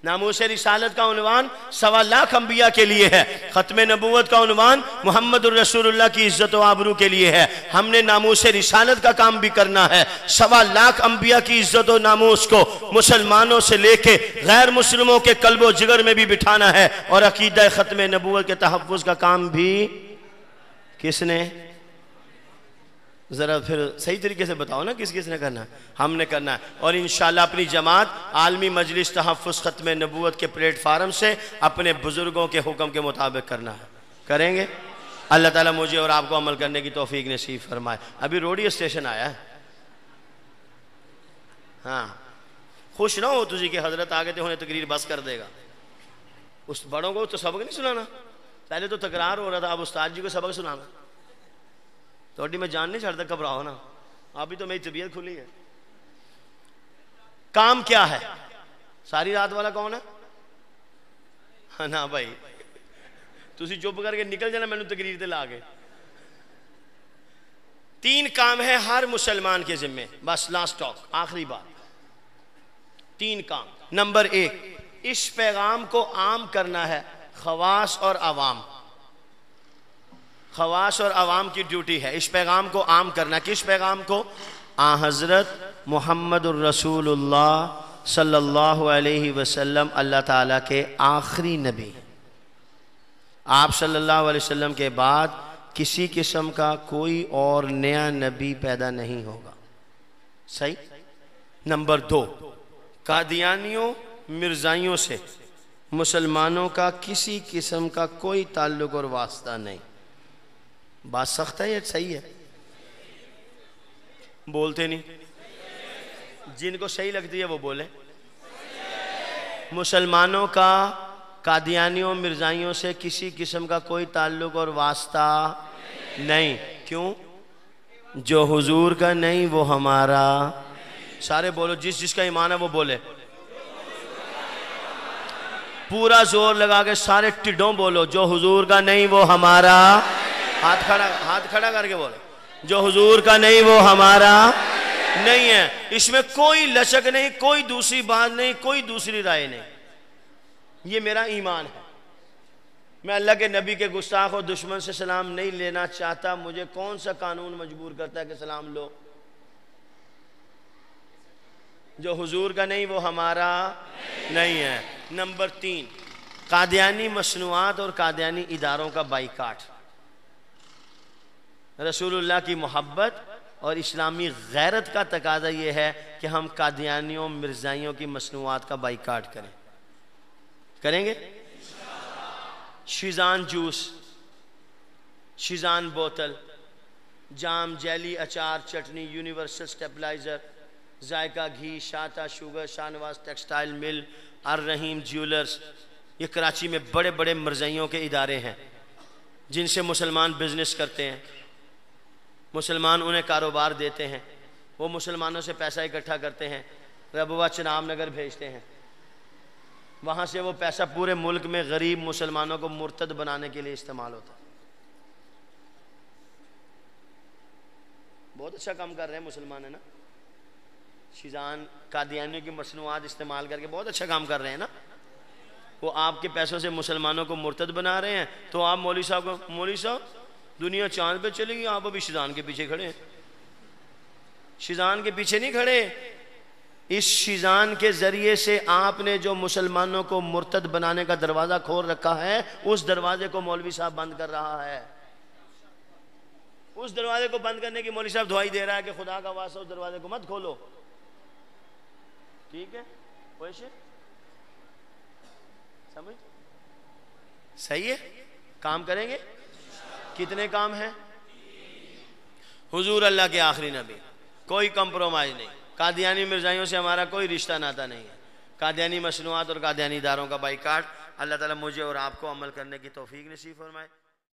ناموس رسالت کا عنوان 1.25 لاکھ انبیاء کے لیے ہے، ختم نبوت کا عنوان محمد الرسول اللہ کی عزت و آبرو کے لیے ہے۔ ہم نے ناموس رسالت کا کام بھی کرنا ہے، 1.25 لاکھ انبیاء کی عزت و ناموس کو مسلمانوں سے لے کے غیر مسلموں کے قلب و جگر میں بھی بٹھانا ہے، اور عقیدہ ختم نبوت کے تحفظ کا کام بھی کس نے؟ ذرا پھر صحیح طریقے سے بتاؤ نا، کس کس نے کرنا ہے؟ ہم نے کرنا ہے۔ اور انشاءاللہ اپنی جماعت عالمی مجلس تحفظ ختم نبوت کے پلیٹ فارم سے اپنے بزرگوں کے حکم کے مطابق کرنا ہے، کریں گے۔ اللہ تعالیٰ مجھے اور آپ کو عمل کرنے کی توفیق نصیب فرمائے۔ ابھی روڈی اسٹیشن آیا ہے، ہاں خوش نہ ہو تجھے کہ حضرت آگے تھے انہیں تقریر بس کر دے گا۔ اس بڑوں کو تو سبق نہیں سنانا، پہلے تو تکرار ہو رہا تھا، اب استاد جی کو سبق سنانا۔ تو میں جان نہیں چھڑتا، گھبراؤ نا، ابھی تو میری طبیعت کھلی ہے۔ کام کیا ہے؟ ساری رات والا کون ہے؟ ہاں نا بھائی، تسی چپ کر کے نکل جانا میں نے تقریر تے لا کے۔ 3 کام ہے ہر مسلمان کے ذمہ، بس لاسٹ ٹاک، آخری بات۔ 3 کام۔ نمبر 1، اس پیغام کو عام کرنا ہے، خواص اور عوام، خواص اور عوام کی ڈیوٹی ہے اس پیغام کو عام کرنا۔ کس پیغام کو؟ حضرت محمد الرسول اللہ صلی اللہ علیہ وسلم اللہ تعالیٰ کے آخری نبی، آپ صلی اللہ علیہ وسلم کے بعد کسی قسم کا کوئی اور نیا نبی پیدا نہیں ہوگا، صحیح؟ نمبر 2، قادیانیوں مرزائیوں سے مسلمانوں کا کسی قسم کا کوئی تعلق اور واسطہ نہیں۔ بات سخت ہے یا صحیح ہے؟ بولتے نہیں۔ جن کو صحیح لگتی ہے وہ بولیں. مسلمانوں کا قادیانیوں مرزائیوں سے کسی قسم کا کوئی تعلق اور واسطہ نہیں. کیوں؟ جو حضور کا نہیں وہ ہمارا. سارے بولو, جس جس کا ایمان ہے وہ بولے. پورا زور لگا کے سارے ٹڈوں بولو, جو حضور کا نہیں وہ ہمارا. ہاتھ کھڑا کر کے بولو, جو حضور کا نہیں وہ ہمارا نہیں ہے. اس میں کوئی لچک نہیں, کوئی دوسری بات نہیں, کوئی دوسری رائے نہیں. یہ میرا ایمان ہے. میں اللہ کے نبی کے گستاخ اور دشمن سے سلام نہیں لینا چاہتا. مجھے کون سا قانون مجبور کرتا ہے کہ سلام لو؟ جو حضور کا نہیں وہ ہمارا نہیں ہے. نمبر 3, قادیانی مصنوعات اور قادیانی اداروں کا بائیکاٹ. رسول اللہ کی محبت اور اسلامی غیرت کا تقاضا یہ ہے کہ ہم قادیانیوں مرزائیوں کی مصنوعات کا بائیکاٹ کریں. کریں گے؟ شیزان جوس, شیزان بوتل, جام, جیلی, اچار, چٹنی, یونیورسل سٹیپلائزر, ذائقہ گھی, شاتا sugar, Shah Nawaz textile mill, الرحیم جیولرز. یہ کراچی میں بڑے بڑے مرزائیوں کے ادارے ہیں جن سے مسلمان بزنس کرتے ہیں. مسلمان انہیں کاروبار دیتے ہیں, وہ مسلمانوں سے پیسہ اکٹھا کرتے ہیں, ربوہ چناب نگر بھیجتے ہیں. وہاں سے وہ پیسہ پورے ملک میں غریب مسلمانوں کو مرتد بنانے کے لیے استعمال ہوتا ہے. بہت اچھا کام کر رہے ہیں مسلمان, ہے نا. شیزان قادیانیوں کی مصنوعات استعمال کر کے بہت اچھا کام کر رہے ہیں نا. وہ آپ کے پیسوں سے مسلمانوں کو مرتد بنا رہے ہیں, تو آپ مولوی صاحب کو, مولوی صاحب دنیا چاند پہ چلے گی, آپ ابھی شیزان کے پیچھے کھڑے ہیں. شیزان کے پیچھے نہیں کھڑے. اس شیزان کے ذریعے سے آپ نے جو مسلمانوں کو مرتد بنانے کا دروازہ کھول رکھا ہے, اس دروازے کو مولوی صاحب بند کر رہا ہے. اس دروازے کو بند کرنے کی مولوی صاحب دعائی دے رہا ہے کہ خدا کا واسطہ اس دروازے کو مت کھولو. ٹھیک ہے, ویسے سمجھ صحیح ہے. کام کریں گے. کتنے کام ہیں؟ حضور اللہ کے آخری نبی, کوئی کمپرومائز نہیں. قادیانی مرزائیوں سے ہمارا کوئی رشتہ ناتا نہیں ہے. قادیانی مصنوعات اور قادیانی اداروں کا بائیکاٹ. اللہ تعالیٰ مجھے اور آپ کو عمل کرنے کی توفیق نصیب فرمائے.